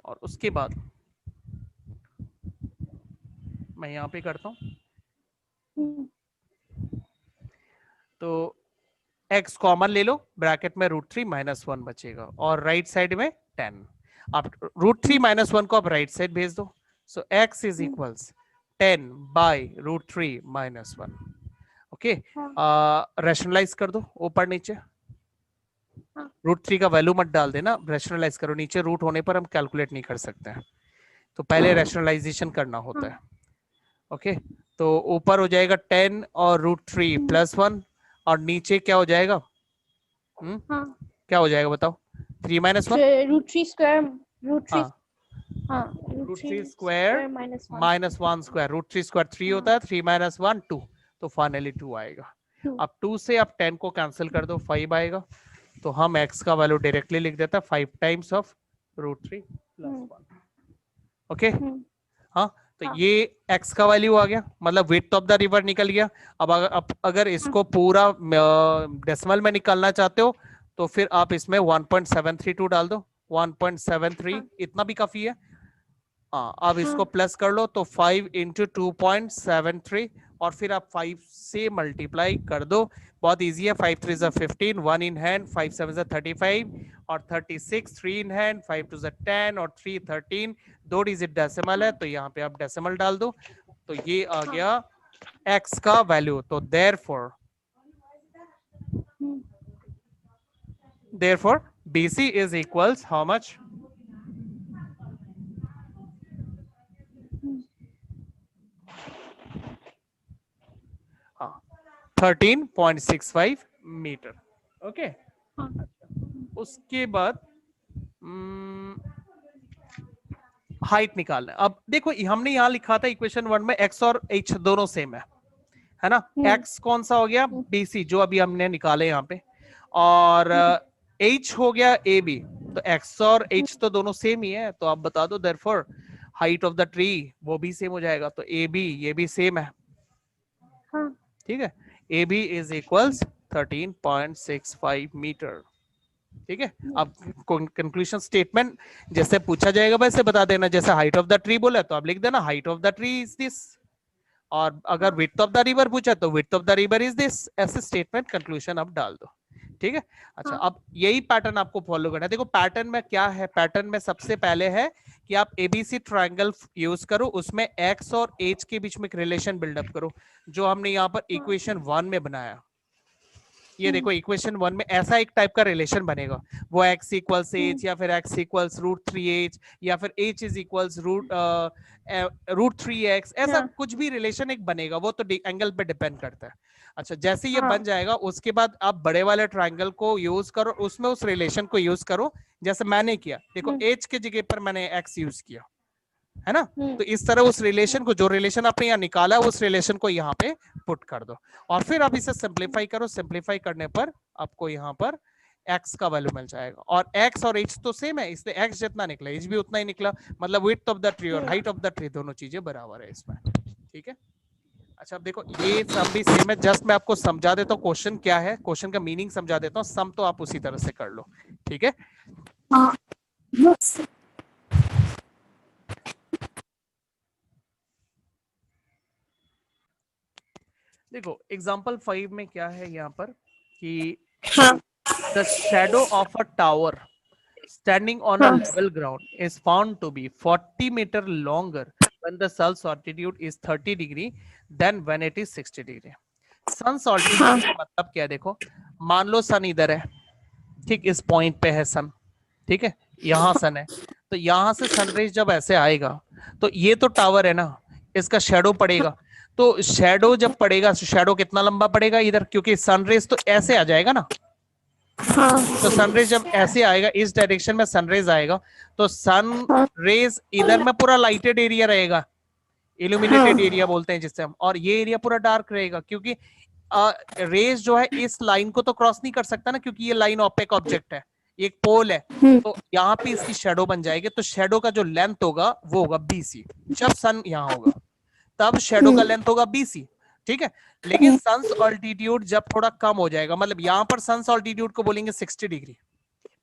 और उसके बाद मैं यहां पे करता हूं, तो x कॉमन ले लो, ब्रैकेट में √3 माइनस 1 बचेगा, और राइट साइड में 10। आप √3 माइनस 1 को आप राइट साइड भेज दो, so x is equals 10 by √3 minus 1। Okay, rationalise कर दो ऊपर नीचे, √3 का वैल्यू मत डाल देना, रैशनलाइज करो, नीचे रूट होने पर हम कैलकुलेट नहीं कर सकते हैं, तो पहले रैशनलाइजेशन करना होता है। ओके, तो ऊपर हो जाएगा 10 और √3 प्लस 1, और नीचे क्या हो जाएगा, क्या हो जाएगा बताओ, 3 minus 1, √3 square, √3 √3 square minus 1 square, √3 square 3 होता है, 3 माइनस 1 2, तो फाइनली 2 आएगा। अब 2 से आप 10 को कैंसिल कर दो, 5 आएगा, तो हम x का वैल्यू डायरेक्टली लिख देता है 5 टाइम्स ऑफ √3 प्लस 1। ओके, हाँ, तो ये x का वैल्यू आ गया, मतलब विड्थ ऑफ द रिवर निकल गया। अब अगर इसको पूरा डेसिमल में निकालना चाहते हो तो फिर आप इसमें 1.732 डाल दो, 1.73 इतना भी काफी है। हाँ, अब इसको प्लस कर लो, तो 5 इंटू 2.73, और फिर आप 5 से मल्टीप्लाई कर दो, बहुत इजी है, 5 3 15, 1 इन हैंड, 5 7 35, और 36, 3 इन हैंड, 5 2 10, और 3 13, 2 डिजिट डेसिमल है, तो यहाँ पे आप डेसिमल डाल दो, तो ये आ गया x का वैल्यू। तो therefore BC is equals how much? हाँ, 13.65 मीटर। ओके, उसके बाद हाइट निकालना है। अब देखो हमने यहाँ लिखा था इक्वेशन 1 में x और h दोनों सेम है ना, x कौन सा हो गया, BC जो अभी हमने निकाले यहाँ पे, और h हो गया AB, तो x और h तो दोनों सेम ही है, तो आप बता दो therefore height of the tree वो भी सेम हो जाएगा, तो AB ये भी सेम है, ठीक है, AB इज इक्वल्स 13.65 मीटर। ठीक है, अब कंक्लूजन स्टेटमेंट जैसे पूछा जाएगा वैसे बता देना, जैसे हाइट ऑफ द ट्री बोला तो आप लिख देना height of the tree is this, और अगर विड्थ ऑफ द रिवर पूछा तो width of the river is this, ऐसे स्टेटमेंट कंक्लूजन आप डाल दो। ठीक है, अच्छा, अब यही पैटर्न आपको फॉलो करना है। देखो पैटर्न में क्या है, पैटर्न में सबसे पहले है कि आप एबीसी ट्रायंगल यूज करो, उसमें एक्स और एच के बीच में एक रिलेशन बिल्डअप करो, जो हमने यहाँ पर इक्वेशन 1 में बनाया। ये देखो इक्वेशन 1 में ऐसा एक टाइप का रिलेशन बनेगा, वो x इक्वल्स एच, या फिर x इक्वल्स √3h, या फिर h इज इक्वल्स √3x, ऐसा कुछ भी रिलेशन एक बनेगा, वो तो एंगल पे डिपेंड करता है। अच्छा, जैसे ये बन जाएगा उसके बाद आप बड़े वाले ट्रायंगल को यूज करो, उसमें उस रिलेशन को यूज करो, जैसे मैंने किया, देखो h के जगह पर मैंने x यूज किया, है ना, तो इस तरह उस रिलेशन को, जो रिलेशन आपने यहाँ निकाला उस रिलेशन को यहाँ पे पुट कर दो, और फिर आप इसे सिंप्लीफाई करो, सिंप्लीफाई करने पर आपको यहाँ पर x का वैल्यू मिल जाएगा, और x और h तो सेम है, इसलिए x जितना निकला h भी उतना ही निकला, मतलब विड्थ ऑफ द ट्री और हाइट ऑफ द ट्री दोनों चीजें बराबर है इसमें। ठीक है, अच्छा, अब देखो ये सम भी सेम है, जस्ट मैं आपको समझा देता हूँ क्वेश्चन क्या है, क्वेश्चन का मीनिंग समझा देता हूँ, सम तो आप उसी तरह से कर लो। ठीक है, देखो एग्जांपल 5 में क्या है यहाँ पर कि the shadow of a tower standing on a level ground is found to be 40 metre longer when the sun's altitude is 30 degree than when it is 60 degree. sun's altitude का मतलब क्या है, देखो मान लो सन इधर है, ठीक इस पॉइंट पे है सन, ठीक है, यहाँ सन है, तो यहाँ से सनरेज जब ऐसे आएगा तो ये तो टावर है ना, इसका शेडो पड़ेगा, तो शेडो जब पड़ेगा, शेडो कितना लंबा पड़ेगा इधर, क्योंकि सनरेज तो ऐसे आ जाएगा ना, हाँ तो सनरेज जब ऐसे आएगा, इस डायरेक्शन में सनरेज आएगा, तो सन हाँ रेज इधर में पूरा लाइटेड एरिया रहेगा, इल्यूमिनेटेड एरिया बोलते हैं जिससे हम, और ये एरिया पूरा डार्क रहेगा, क्योंकि रेज जो है इस लाइन को तो क्रॉस नहीं कर सकता ना, क्योंकि ये लाइन ओपेक ऑब्जेक्ट है, ये एक पोल है, तो यहाँ पे इसकी शेडो बन जाएगी, तो शेडो का जो लेंथ होगा वो होगा बीसी, जब सन यहाँ होगा तब शेडो का लेंथ होगा बीसी, ठीक है। लेकिन सन्स ऑल्टीट्यूड जब थोड़ा कम हो जाएगा, मतलब यहाँ पर सन्स ऑल्टीट्यूड को बोलेंगे 60 डिग्री,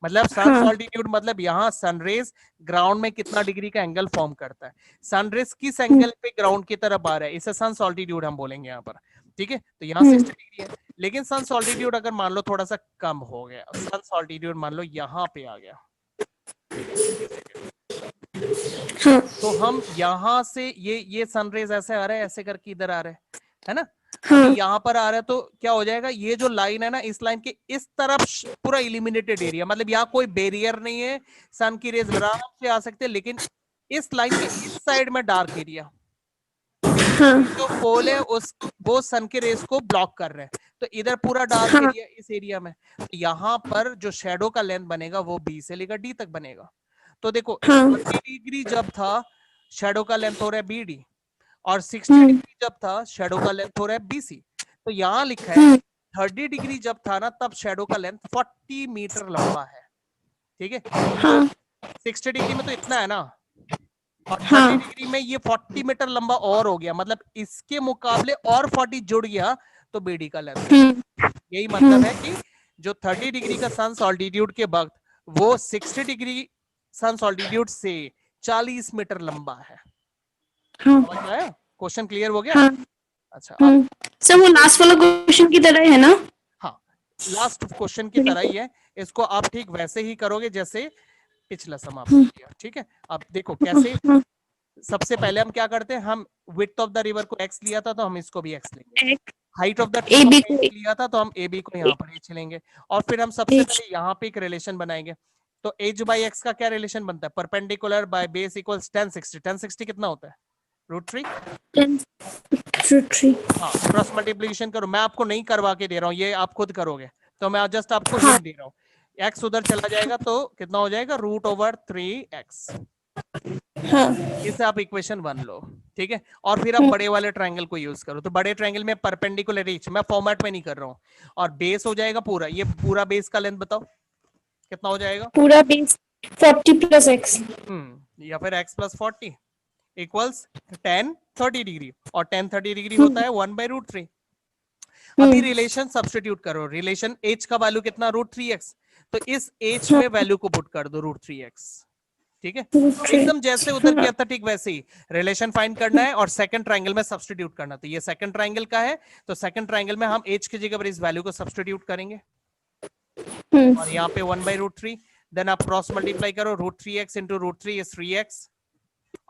मतलब सन्स ऑल्टीट्यूड मतलब यहाँ सनरेज ग्राउंड में कितना डिग्री का एंगल फॉर्म करता है, सनरेज किस एंगल पे ग्राउंड की तरफ आ रहा है, इसे सन्स ऑल्टीट्यूड हम बोलेंगे यहाँ पर, ठीक है। तो यहाँ 60 डिग्री है, लेकिन सन्स ऑल्टीट्यूड अगर मान लो थोड़ा सा कम हो गया, सन्स ऑल्टीट्यूड मान लो यहाँ पे आ गया, तो हम यहाँ से ये सनरेज ऐसे आ रहा है, ऐसे करके इधर आ रहा है ना, अभी यहाँ पर आ रहा है, तो क्या हो जाएगा, ये जो लाइन है ना, इस लाइन के इस तरफ पूरा इलिमिनेटेड एरिया, मतलब यहाँ कोई बैरियर नहीं है, सन की रेज आराम से आ सकते हैं, लेकिन इस लाइन के इस साइड में डार्क एरिया, जो पोल है उस वो सन के रेज को ब्लॉक कर रहे हैं, तो इधर पूरा डार्क एरिया, इस एरिया में, तो यहाँ पर जो शेडो का लेंथ बनेगा वो बी से लेकर डी तक बनेगा। तो देखो 30 डिग्री जब था शेडो का लेंथ हो रहा है बीडी, और 60 डिग्री जब था शेडो का लेंथ हो रहा है बीसी, तो यहाँ लिखा है 30 डिग्री जब था ना तब शेडो का लेंथ 40 मीटर लंबा है, ठीक है। तो 60 डिग्री में तो इतना है ना, और 30 डिग्री में ये 40 मीटर लंबा और हो गया, मतलब इसके मुकाबले और 40 जुड़ गया, तो बीडी का लेंथ, यही मतलब है कि जो 30 डिग्री का सन ऑल्टीट्यूड के वक्त वो 60 डिग्री सन ऑल्टीट्यूड से 40 मीटर लंबा है। समझ में आया? क्वेश्चन क्लियर हो गया? अच्छा, अब सर वो लास्ट वाला क्वेश्चन की तरह है ना? हाँ, लास्ट क्वेश्चन की तरह ही है, इसको आप ठीक वैसे ही करोगे जैसे पिछला सम आपने किया, ठीक है। अब देखो कैसे, सबसे पहले हम क्या करते हैं, हम विड्थ ऑफ द रिवर को x लिया था तो हम इसको भी x लेंगे, हाइट ऑफ द ट्री को h लिया था तो हम ab को यहाँ पर h लेंगे, और फिर हम सबसे पहले यहाँ पे एक रिलेशन बनाएंगे, तो h बाई x का क्या रिलेशन बनता है, परपेंडिकुलर बाय बेस इक्वल्स 1060, 1060 कितना होता है, √3, हाँ, क्रॉस मल्टीप्लिकेशन करो, मैं आपको नहीं करवा के दे रहा हूँ, ये आप खुद करोगे, तो मैं जस्ट आपको हिंट दे रहा हूँ, x उधर चला जाएगा तो कितना हो जाएगा, √3x, इसे आप इक्वेशन 1 लो, ठीक है। और फिर आप बड़े वाले ट्रायंगल को यूज करो, तो बड़े ट्रायंगल में परपेंडिकुलर एच, मैं फॉर्मेट में नहीं कर रहा हूँ, और बेस हो जाएगा पूरा, ये पूरा बेस का लेंथ बताओ कितना हो जाएगा, पूरा बेस 40 प्लस x, या फिर x प्लस 40 इक्वल्स 10 30 डिग्री, और 10 30 डिग्री होता है 1/√3। अभी रिलेशन सब्स्टिट्यूट करो, रिलेशन h का वैल्यू कितना, √3x, तो इस h में वैल्यू को पुट कर दो √3x, ठीक है, एकदम जैसे उधर किया था ठीक वैसे ही रिलेशन फाइंड करना है, और सेकंड ट्रायंगल में सब्स्टिट्यूट करना, तो ये सेकंड ट्रायंगल का है, तो सेकंड ट्रायंगल में हम h की जगह पर इस वैल्यू को सब्स्टिट्यूट करेंगे, और यहाँ पे 1/√3, देन आप क्रॉस मल्टीप्लाई करो, √3x इंटू √3 इज 3x,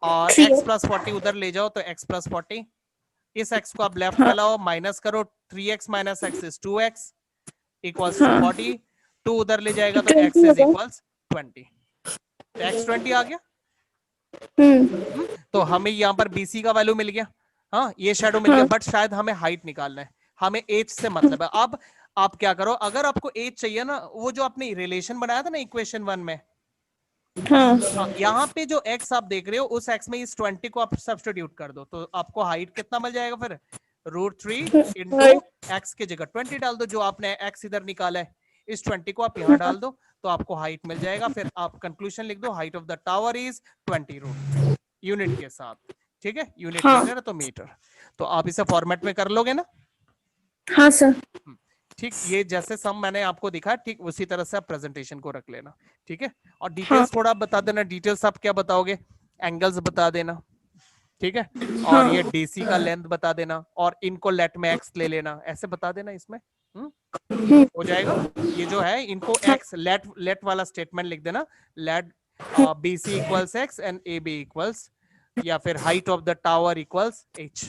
और x प्लस 40 उधर ले जाओ तो x प्लस 40, इस x को आप लेफ्ट में लाओ, माइनस करो, 3x minus x is 2x equals 40, 2 उधर ले जाएगा तो x इज इक्वल्स 20, तो x 20 आ गया, तो हमें यहाँ पर BC का वैल्यू मिल गया, हाँ ये शेडो मिल गया, बट शायद हमें हाइट निकालना है, हमें एज से मतलब है। अब आप क्या करो, अगर आपको एज चाहिए ना, वो जो आपने रिलेशन बनाया था ना इक्वेशन 1 में, यहाँ पे जो x आप देख रहे हो उस x में इस 20 को आप सब्स्टिट्यूट कर दो, तो आपको हाइट कितना मिल जाएगा फिर, √3 इंटू x की जगह 20 डाल दो, जो आपने x इधर निकाला है इस 20 को आप यहाँ डाल दो, तो आपको हाइट मिल जाएगा, फिर आप कंक्लूजन लिख दो, height of the tower is 20 √3 unit के साथ, ठीक है, यूनिट मीटर तो मीटर, तो आप इसे फॉर्मेट में कर लोगे ना? हाँ सर, ठीक, ये जैसे सम मैंने आपको दिखा ठीक उसी तरह से आप प्रेजेंटेशन को रख लेना, ठीक है। और डिटेल्स थोड़ा बता देना, डिटेल्स आप क्या बताओगे, एंगल्स बता देना, ठीक है, और ये डीसी का लेंथ बता देना, और इनको लेट में एक्स ले लेना, ऐसे बता देना, इसमें हो जाएगा। ये जो है इनको एक्स लेट वाला स्टेटमेंट लिख देना, let BC equals x and AB equals, या फिर height of the tower equals h,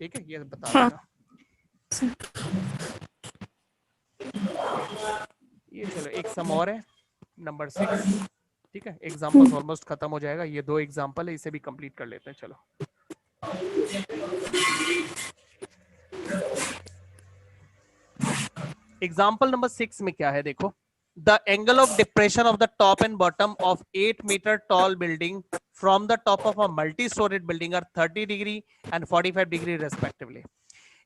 ठीक है, ये बता देना। ये चलो एक सम और है, नंबर 6, ठीक है, एग्जांपल्स ऑलमोस्ट खत्म हो जाएगा, ये 2 एग्जांपल है, इसे भी कंप्लीट कर लेते हैं। चलो एग्जाम्पल नंबर 6 में क्या है देखो, the angle of depression of the top and bottom of 8 metre tall building from the top of a multi storeyed building are 30 degree and 45 degree respectively.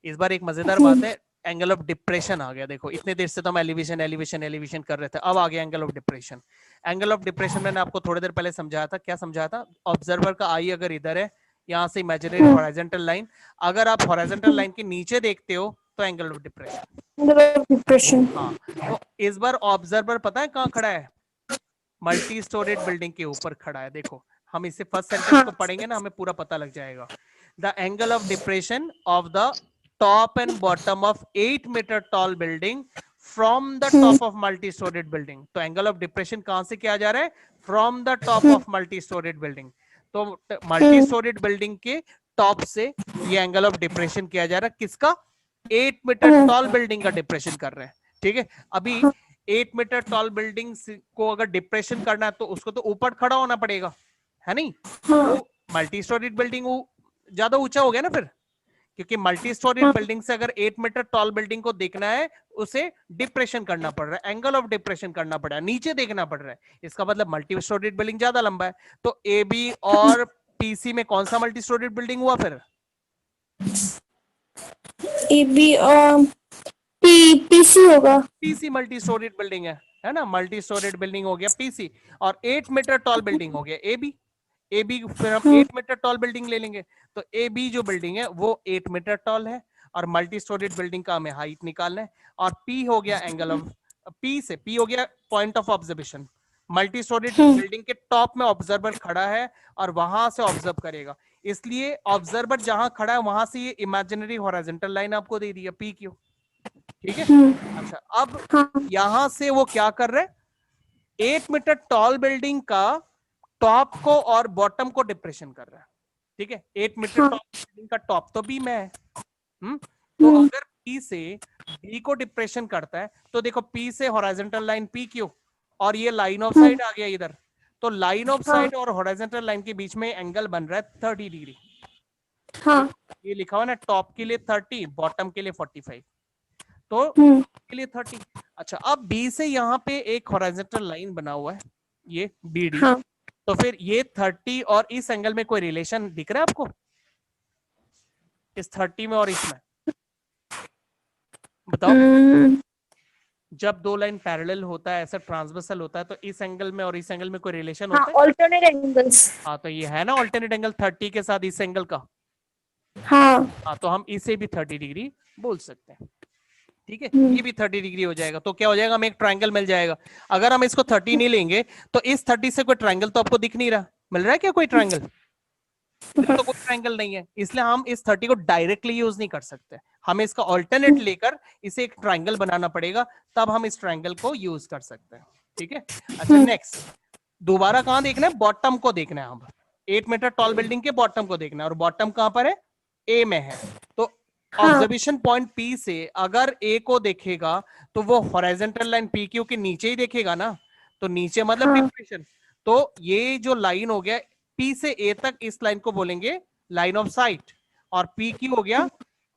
इस बार एक मजेदार बात है, एंगल ऑफ डिप्रेशन आ गया। देखो इतने देर से तो हम एलिवेशन एलिवेशन एलिवेशन कर रहे थे, अब आ गया angle of depression. Angle of depression मैंने आपको थोड़ी देर पहले समझाया था, क्या समझाया था? ऑब्जर्वर का आई अगर इधर है, यहाँ से इमेजिनरी हॉरिजॉन्टल लाइन, अगर आप हॉरिजॉन्टल लाइन के नीचे देखते हो तो एंगल ऑफ डिप्रेशन। डिप्रेशन। हाँ, तो इस बार ऑब्जर्वर पता है कहाँ खड़ा है? मल्टी स्टोरेड बिल्डिंग के ऊपर खड़ा है। देखो हम इसे फर्स्ट सेंटेंस को पढ़ेंगे ना, हमें पूरा पता लग जाएगा। The angle of depression of the top and bottom of 8 metre tall building from the top of multi storeyed building. तो एंगल ऑफ डिप्रेशन कहां से किया जा रहा है? From the top of multi storeyed building. तो मल्टी स्टोरेड बिल्डिंग के top से ये एंगल ऑफ डिप्रेशन किया जा रहा है, किसका? 8 मीटर टॉल बिल्डिंग का डिप्रेशन कर रहे हैं। ठीक है, अभी 8 मीटर टॉल बिल्डिंग को अगर डिप्रेशन करना है तो उसको तो ऊपर खड़ा होना पड़ेगा, है नहीं? तो मल्टी स्टोरीड बिल्डिंग ज्यादा ऊंचा हो गया ना फिर, क्योंकि मल्टी स्टोरीड बिल्डिंग से अगर 8 मीटर टॉल बिल्डिंग को देखना है, उसे डिप्रेशन करना पड़ रहा है, एंगल ऑफ डिप्रेशन करना पड़ रहा है, नीचे देखना पड़ रहा है। इसका मतलब मल्टी स्टोरीड बिल्डिंग ज्यादा लंबा है। तो ए बी और पीसी में कौन सा मल्टी स्टोरीड बिल्डिंग हुआ फिर? ए बी पीसी होगा। पीसी मल्टी स्टोरीड बिल्डिंग है ना? मल्टी स्टोरीड बिल्डिंग हो गया पीसी, और 8 मीटर टॉल बिल्डिंग हो गया एबी। एबी फिर हम 8 मीटर टॉल बिल्डिंग ले लेंगे, तो ए बी जो बिल्डिंग है वो 8 मीटर टॉल है, और मल्टी स्टोरीड बिल्डिंग का हमें हाइट निकालना है। और पी हो गया एंगल ऑफ, पी से पी हो गया point of observation. Multi storeyed building के टॉप में ऑब्जर्वर खड़ा है और वहां से ऑब्जर्व करेगा, इसलिए ऑब्जर्वर जहां खड़ा है वहां से ये इमेजिनरी हॉरिजॉन्टल लाइन आपको दे दी है पी क्यू। ठीक है, अच्छा अब यहां से वो क्या कर रहे हैं? 8 मीटर टॉल बिल्डिंग का टॉप को और बॉटम को डिप्रेशन कर रहा है। ठीक है, 8 मीटर टॉल बिल्डिंग का टॉप तो बी में है। तो अगर पी से डी को डिप्रेशन करता है, तो देखो पी से हॉरिजॉन्टल लाइन पी क्यू, और ये लाइन ऑफ साइड आ गया इधर। तो लाइन ऑफ साइड और हॉरिजॉन्टल लाइन के बीच में एंगल बन रहा है 30 डिग्री। ये लिखा हुआ ना, टॉप के लिए 30, बॉटम के लिए 45, तो के लिए 30। अच्छा, अब बी से यहाँ पे एक हॉरिजॉन्टल लाइन बना हुआ है, ये बी डी। तो फिर ये 30 और इस एंगल में कोई रिलेशन दिख रहा है आपको? इस 30 में और इसमें बताओ। जब दो लाइन पैरेलल होता है, ऐसा ट्रांसवर्सल होता है, तो इस एंगल में और इस एंगल में कोई रिलेशन होता है? Alternate angles. हाँ, तो ये है ना ऑल्टरनेट एंगल 30 के साथ इस एंगल का। हाँ, तो हम इसे भी 30 डिग्री बोल सकते हैं। ठीक है, ये भी 30 डिग्री हो जाएगा, तो क्या हो जाएगा? हमें एक ट्रायंगल मिल जाएगा। अगर हम इसको 30 नहीं लेंगे तो इस 30 से कोई ट्रायंगल तो आपको दिख नहीं रहा, मिल रहा है क्या कोई ट्रायंगल? इधर तो कोई ट्रायंगल नहीं है, इसलिए हम इस 30 को डायरेक्टली यूज नहीं कर सकते, हमें इसका ऑल्टरनेट लेकर इसे एक ट्रायंगल बनाना पड़ेगा, तब हम इस ट्रायंगल को यूज कर सकते हैं। ठीक है, अच्छा नेक्स्ट, दोबारा कहां देखना है? बॉटम को देखना है। हम 8 मीटर टॉल बिल्डिंग के बॉटम को देखना है, और बॉटम कहां पर है? ए में है। तो ऑब्जर्वेशन पॉइंट पी से अगर ए को देखेगा तो वो हॉरिजॉन्टल लाइन पी क्यू के नीचे ही देखेगा ना, तो नीचे मतलब डिप्रेशन। तो ये जो लाइन हो गया पी से ए तक, इस लाइन को बोलेंगे लाइन ऑफ साइट, और पी क्यू हो गया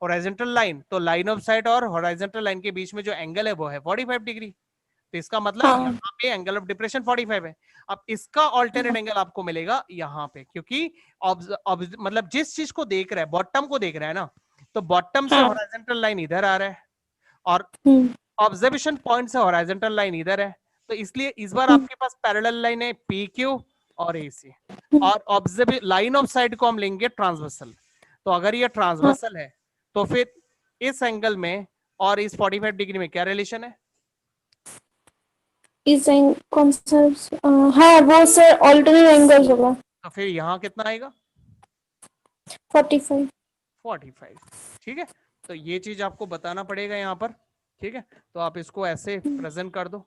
हॉरिजॉन्टल लाइन। तो लाइन ऑफ साइट और हॉरिजॉन्टल लाइन के बीच में जो एंगल है वो है 45 डिग्री। तो इसका मतलब यहाँ पे एंगल ऑफ डिप्रेशन 45 है। अब इसका ऑल्टरनेट एंगल आपको मिलेगा यहाँ पे, क्योंकि मतलब जिस चीज को देख रहा है, बॉटम को देख रहा है ना, तो बॉटम से हॉरिजॉन्टल लाइन इधर आ रहा है, और ऑब्जर्वेशन पॉइंट से हॉरिजॉन्टल लाइन इधर है। तो इसलिए इस बार आपके पास पैरेलल लाइन है पी क्यू और ए सी, और ऑब्जर्व लाइन ऑफ साइड को हम लेंगे ट्रांसवर्सल। तो अगर ये ट्रांसवर्सल है तो फिर इस एंगल में और इस 45 डिग्री में क्या रिलेशन है? इस कौन सा? हाँ, वो सर ऑल्टरनेट एंगल होगा। तो फिर यहाँ कितना आएगा? 45। 45। ठीक है, तो ये चीज आपको बताना पड़ेगा यहाँ पर। ठीक है, तो आप इसको ऐसे प्रेजेंट कर दो।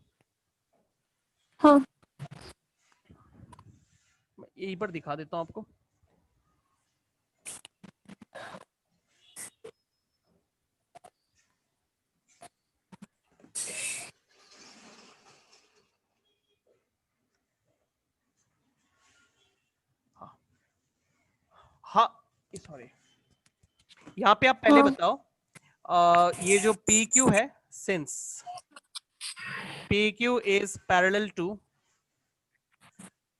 हाँ, यहीं पर दिखा देता हूं आपको। हाँ सॉरी, यहाँ पे आप पहले हाँ बताओ, ये जो पी क्यू है, since P Q is parallel to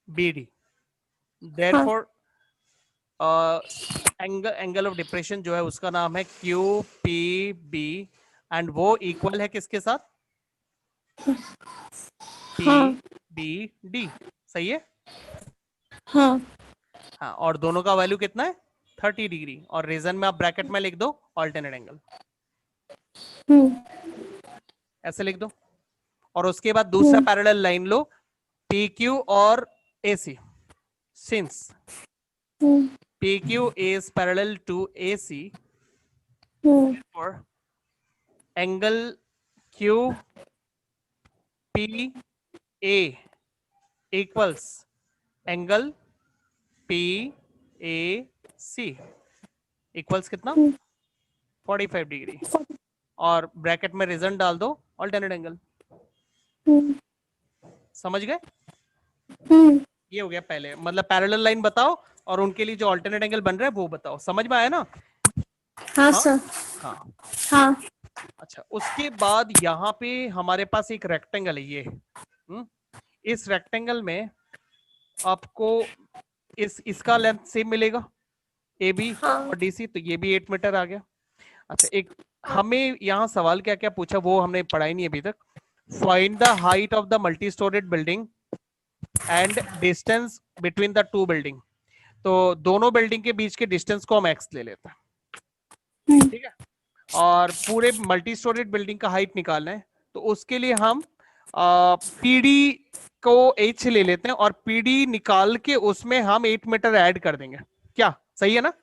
B D, हाँ देयरफॉर एंगल ऑफ डिप्रेशन जो है उसका नाम है क्यू पी बी, एंड वो इक्वल है किसके साथ, पी हाँ बी डी, सही है। हाँ हाँ, और दोनों का वैल्यू कितना है, 30 डिग्री, और रीजन में आप ब्रैकेट में लिख दो ऑल्टरनेट एंगल, ऐसे लिख दो। और उसके बाद दूसरा पैरेलल लाइन लो, पी क्यू और A C, since P Q is parallel to A C, और angle Q P A equals angle P A C, equals कितना, 45 डिग्री, और ब्रैकेट में रीजन डाल दो ऑल्टरनेट एंगल। समझ गए, ये हो गया पहले, मतलब पैरेलल लाइन बताओ और उनके लिए जो ऑल्टरनेट एंगल बन रहा है वो बताओ, समझ में आया ना। हाँ हाँ सर हाँ। हाँ अच्छा, उसके बाद यहाँ पे हमारे पास एक रेक्टेंगल है ये, इस रेक्टेंगल में आपको इसका लेंथ सेम मिलेगा, ए बी और डी सी, तो ये भी 8 मीटर आ गया। अच्छा, एक हमें यहाँ सवाल क्या क्या पूछा वो हमने पढ़ा ही नहीं अभी तक। Find the height of the multi storeyed building and distance between the two building, तो दोनों बिल्डिंग के बीच के डिस्टेंस को हम एक्स ले लेते हैं, ठीक है। और पूरे मल्टी स्टोरेड बिल्डिंग का हाइट निकालना है, तो उसके लिए हम पीडी को एच ले लेते हैं, और पीडी निकाल के उसमें हम 8 मीटर ऐड कर देंगे, क्या सही है ना।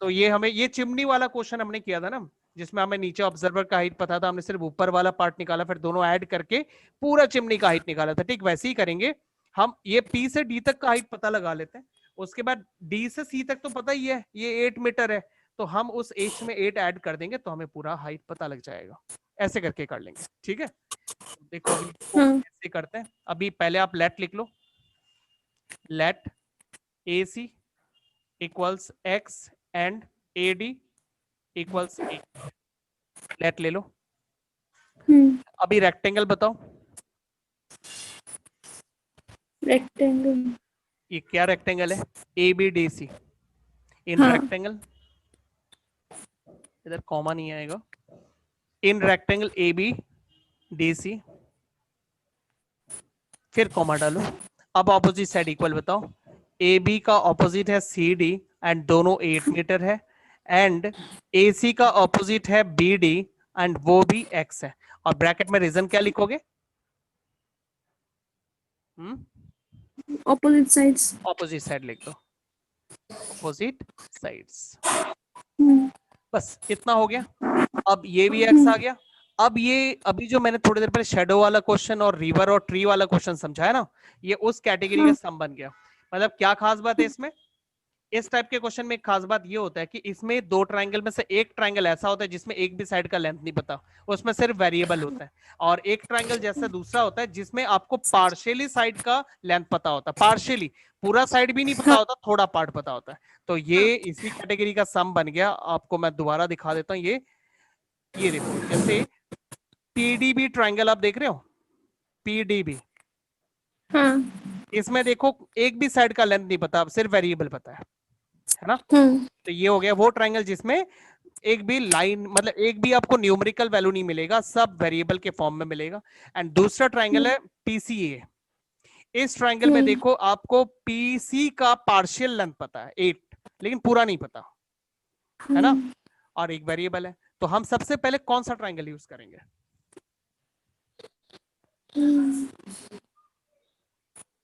तो ये हमें, ये चिमनी वाला क्वेश्चन हमने किया था ना, जिसमें हमें नीचे ऑब्जर्वर का हाइट पता था, हमने सिर्फ ऊपर वाला पार्ट निकाला, फिर दोनों ऐड करके पूरा चिमनी का हाइट निकाला था। ठीक वैसे ही करेंगे हम, ये पी से डी तक का हाइट पता लगा लेते हैं, उसके बाद डी से सी तक तो पता ही है ये 8 मीटर है, तो हम उस एच में 8 ऐड कर देंगे तो हमें पूरा हाइट पता लग जाएगा। ऐसे करके कर लेंगे, ठीक है। देखो अभी इसको कैसे करते हैं, अभी पहले आप लेट लिख लो, let A C equals X and A D equals 8, let ले लो। अभी रेक्टेंगल बताओ, रेक्टेंगल, ये क्या रेक्टेंगल है, ए बी डी सी, इन हाँ रेक्टेंगल, इधर कॉमा नहीं आएगा, in rectangle A B D C, फिर कॉमा डालो। अब ऑपोजिट साइड इक्वल बताओ, ए बी का ऑपोजिट है सी डी एंड दोनों 8 मीटर है, एंड ए सी का ऑपोजिट है बी डी एंड वो भी एक्स है, और ब्रैकेट में रीजन क्या लिखोगे, ऑपोजिट साइड्स, ऑपोजिट साइड लिख दो, ऑपोजिट साइड्स, बस इतना हो गया। अब ये भी एक्स आ गया। अब ये अभी जो मैंने थोड़ी देर पहले शेडो वाला क्वेश्चन और रिवर और ट्री वाला क्वेश्चन समझाया ना, ये उस कैटेगरी का सम बन गया। मतलब क्या खास बात है इसमें, इस टाइप के क्वेश्चन में एक खास बात ये होता है कि इसमें दो ट्रायंगल में से एक ट्रायंगल ऐसा होता है जिसमें एक भी साइड का लेंथ नहीं पता, उसमें सिर्फ वेरिएबल होता है, और एक ट्रायंगल जैसा दूसरा होता है जिसमें आपको पार्शियली साइड का लेंथ पता होता है, पार्शियली, पूरा साइड भी नहीं पता होता, थोड़ा पार्ट पता होता है। तो ये इसी कैटेगरी का सम बन गया। आपको मैं दोबारा दिखा देता हूँ, ये देखो, जैसे पीडीबी ट्रायंगल आप देख रहे हो, पीडीबी, इसमें देखो एक भी साइड का लेंथ नहीं पता, सिर्फ वेरिएबल पता है ना। तो ये हो गया वो ट्रायंगल जिसमें एक भी लाइन, मतलब एक भी आपको न्यूमेरिकल वैल्यू नहीं मिलेगा, सब वेरिएबल के फॉर्म में मिलेगा। एंड दूसरा ट्रायंगल है पीसीए, इस ट्रायंगल में देखो आपको पीसी का पार्शियल लेंथ पता है 8, लेकिन पूरा नहीं पता, है ना, और एक वेरिएबल है। तो हम सबसे पहले कौन सा ट्रायंगल यूज करेंगे,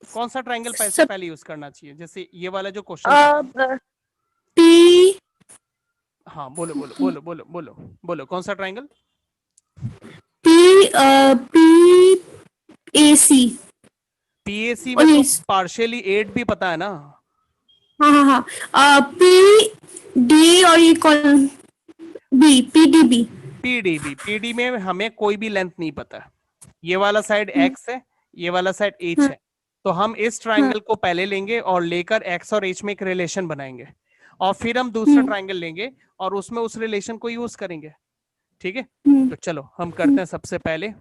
कौन सा ट्रायंगल पहले यूज करना चाहिए, जैसे ये वाला जो क्वेश्चन, पी, हाँ बोलो बोलो बोलो बोलो बोलो बोलो, कौन सा triangle, P, P A C, PAC में तो पार्शियली 8 भी पता है ना। हाँ हाँ हाँ, पी डी और ये कौन, बी, पीडीबी, पीडीबी, पीडी में हमें कोई भी लेंथ नहीं पता है, ये वाला साइड एक्स है, ये वाला साइड एच है, तो हम इस ट्राइंगल को पहले लेंगे और लेकर एक्स और एच में एक रिलेशन बनाएंगे, और फिर हम दूसरा ट्राइंगल लेंगे और उसमें उस रिलेशन को यूज करेंगे। ठीक है, तो चलो हम करते हैं। सबसे पहले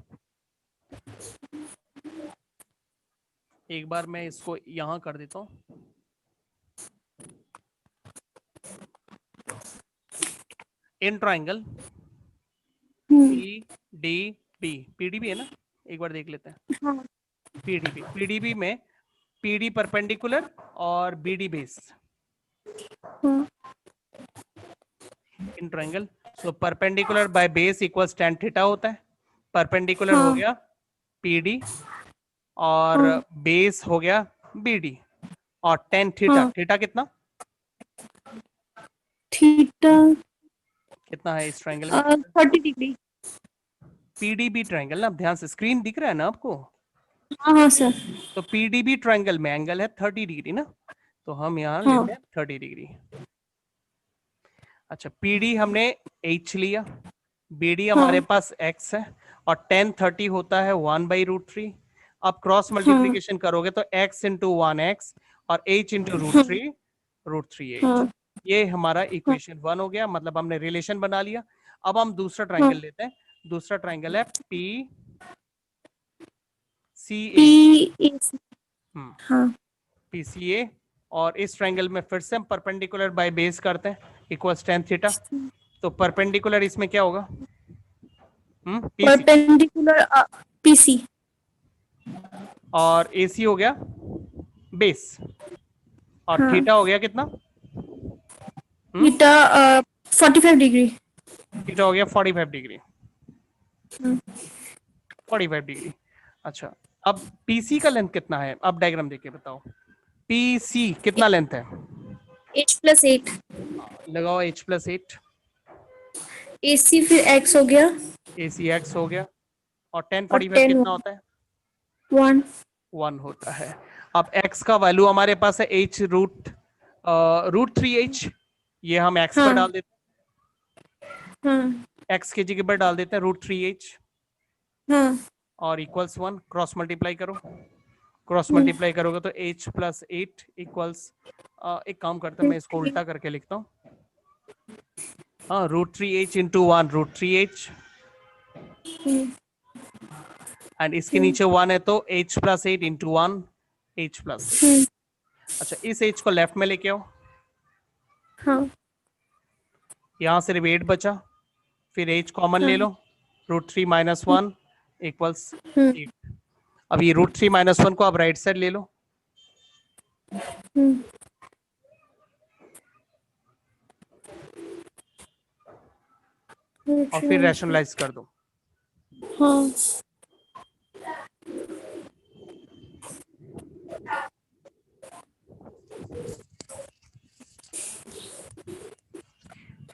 एक बार मैं इसको यहां कर देता हूं। इन ट्राइंगल पीडीबी, पीडीबी है ना, एक बार देख लेते हैं। पीडीबी, पीडीबी में पीडी परपेंडिकुलर और BD base in triangle. So perpendicular by base equals tan theta होता है। परपेंडिकुलर हो गया पीडी और बेस हो गया बीडी, और tan थीटा, थीटा कितना थीटा कितना है इस ट्राइंगल में? 30 डिग्री। पीडीबी ट्राइंगल ना, ध्यान से, स्क्रीन दिख रहा है ना आपको? हाँ सर। तो पीडीबी ट्राइंगल में एंगल है 30 डिग्री ना, तो हम यहाँ लेते हैं 30 डिग्री। अच्छा, पीडी हमने h लिया, बीडी हमारे पास x है, और tan 30 होता है 1/√3। अब क्रॉस मल्टीप्लीकेशन करोगे तो x इंटू 1x और h इंटू √3h। ये हमारा इक्वेशन 1 हो गया, मतलब हमने रिलेशन बना लिया। अब हम दूसरा ट्राइंगल लेते हैं। दूसरा ट्राइंगल है PCA, और इस ट्राइंगल में फिर से हम परपेंडिकुलर बाय बेस करते हैं, इक्वल्स tan थीटा। तो परपेंडिकुलर इसमें क्या होगा? परपेंडिकुलर पीसी, और AC हो गया बेस, और थीटा हो गया कितना? Theta 45 degree. थीटा हो गया 45 डिग्री, 45 डिग्री। अच्छा, अब PC का लेंथ कितना है? अब डायग्राम देख के बताओ, PC कितना लेंथ है? h+8 लगाओ h+8। AC फिर x हो गया, AC x हो गया, और tan 45 कितना होता है? 1 होता है। अब x का वैल्यू हमारे पास है h √3h, ये हम x पर डाल देते हैं, x के जगह पर डाल देते हैं √3h, और इक्वल्स 1। क्रॉस मल्टीप्लाई करो, क्रॉस मल्टीप्लाई करोगे तो h+8 इक्वल्स, एक काम करते हैं, मैं इसको उल्टा करके लिखता हूँ। हाँ, √3h इंटू 1 √3h, एंड इसके नीचे 1 है तो h+8 इंटू 1 h+8। अच्छा, इस h को लेफ्ट में लेके आओ, यहां सिर्फ 8 बचा, फिर h कॉमन ले लो, √3 - 1 इक्वल्स 8। अब ये √3 - 1 को आप राइट साइड ले लो, और फिर रैशनलाइज कर दो।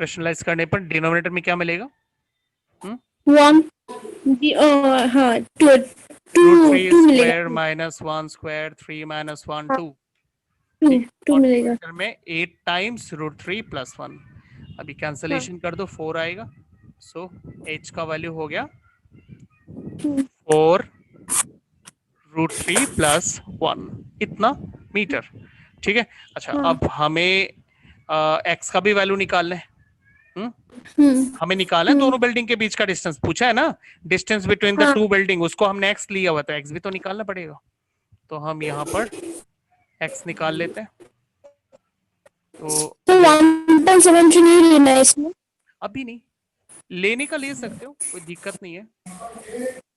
रैशनलाइज करने पर डिनोमिनेटर में क्या मिलेगा? 1 √3 स्क्वायर - 1 स्क्वायर 3 - 1 2 मिलेगा में 8 टाइम्स √3 + 1। अभी कैंसलेशन कर दो, 4 आएगा। सो h का वैल्यू हो गया 4 √3 + 1, इतना मीटर। ठीक है। अच्छा, अब हमें x का भी वैल्यू निकालना है। हमें निकालना है दोनों बिल्डिंग के बीच का डिस्टेंस, पूछा है ना, distance between the two building, उसको हमने x लिया हुआ, तो x भी तो निकालना पड़ेगा। तो हम यहाँ पर x निकाल लेते हैं। तो 1.73 नहीं लेना है इसमें? अभी नहीं लेने का, ले सकते हो, कोई दिक्कत नहीं है।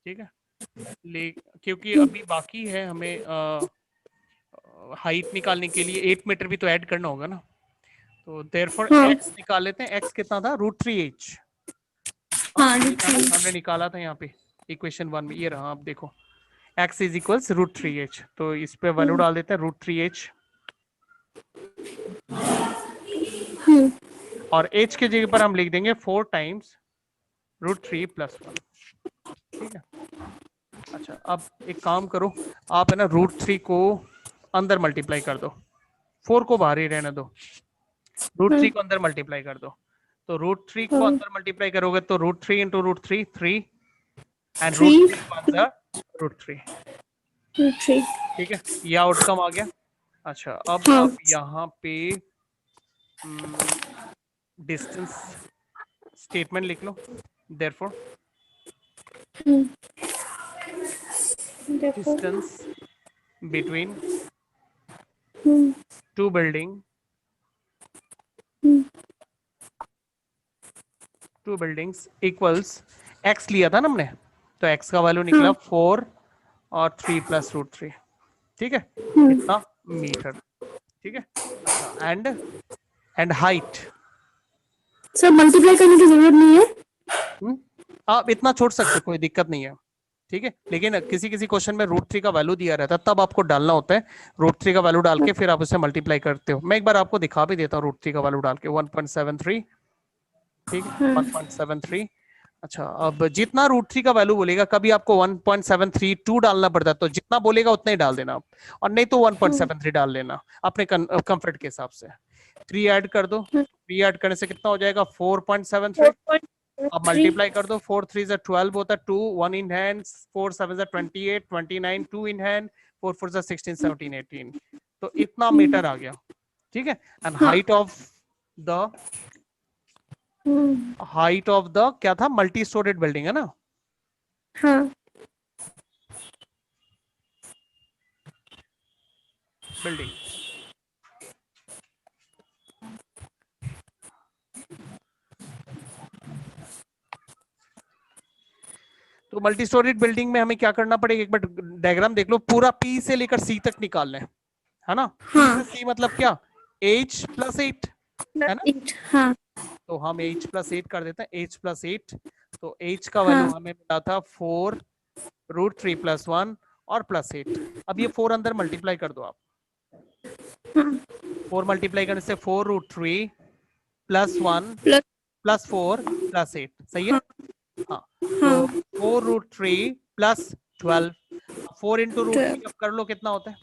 ठीक है, क्योंकि अभी बाकी है हमें हाइट निकालने के लिए 8 मीटर भी तो ऐड करना होगा ना। तो देयरफॉर x निकाल लेते हैं। x कितना था? √3h। हमने निकाला था यहाँ पे इक्वेशन 1 में, ये रहा, आप देखो x इज इक्वल्स √3h। तो इस पे वैल्यू डाल देते हैं √3h, और h के जगह पर हम लिख देंगे 4 टाइम्स √3 + 1। ठीक है। अच्छा, अब एक काम करो, आप है ना √3 को अंदर मल्टीप्लाई कर दो, 4 को बाहर ही रहने दो, √3 को अंदर मल्टीप्लाई कर दो। तो √3 को अंदर मल्टीप्लाई करोगे तो √3 × √3 3, एंड √3 × √3। 3। ठीक है, ये आउटकम आ गया। अच्छा, अब हाँ। आप यहाँ पे डिस्टेंस स्टेटमेंट लिख लो। देयरफॉर देखो। distance between हम्म, two building हम्म, two buildings equals x लिया था ना हमने, तो x का वैल्यू निकला हाँ। 4 और 3 प्लस रूट 3। ठीक है, हम्म। कितना मीटर। ठीक है, अच्छा एंड हाइट। सर मल्टीप्लाई करने की जरूरत नहीं है। आप इतना छोड़ सकते, कोई दिक्कत नहीं है। ठीक है, लेकिन किसी किसी क्वेश्चन में रूट 3 का वैल्यू दिया रहता है, तब आपको डालना होता है। रूट 3 का वैल्यू डाल के फिर आप उसे मल्टीप्लाई करते हो। मैं एक बार आपको दिखा भी देता हूँ रूट 3 का वैल्यू डाल के 1.73। ठीक है, 1.73। अच्छा, अब जितना रूट 3 का वैल्यू बोलेगा, कभी आपको 1.732 डालना पड़ता है, तो जितना बोलेगा उतना ही डाल देना आप, और नहीं तो 1.73 डाल लेना अपने कंफर्ट के हिसाब से। 3 ऐड कर दो, 3 ऐड करने से कितना हो जाएगा 4.73। अब 4.3। मल्टीप्लाई कर दो, 4 3 से 12 होता है, 2 1 इन हैंड, 4 7 से 28 29, 2 इन हैंड, 4 4 से 16 17 18। तो इतना मीटर आ गया। ठीक है, एंड हाइट ऑफ द क्या था, मल्टी स्टोरेड बिल्डिंग है ना। हाँ। बिल्डिंग, तो मल्टी स्टोरेड बिल्डिंग में हमें क्या करना पड़ेगा, एक बार डायग्राम देख लो, पूरा पी से लेकर सी तक निकालना है ना। पी से सी मतलब क्या, h प्लस 8 है ना। हाँ। तो हम h प्लस 8 कर देते हैं, h प्लस 8। तो h का वैल्यू हाँ। हमें मिला था 4 रूट 3 प्लस 1 और प्लस 8। अब ये 4 अंदर मल्टीप्लाई कर दो आप। 4 मल्टीप्लाई करने से 4 root 3 plus 1 plus. Plus 4 plus 8, सही है। हाँ। हाँ, तो हाँ। 4 रूट 3 प्लस 12, 4 इंटू रूट 3 12। अब कर लो कितना होता है,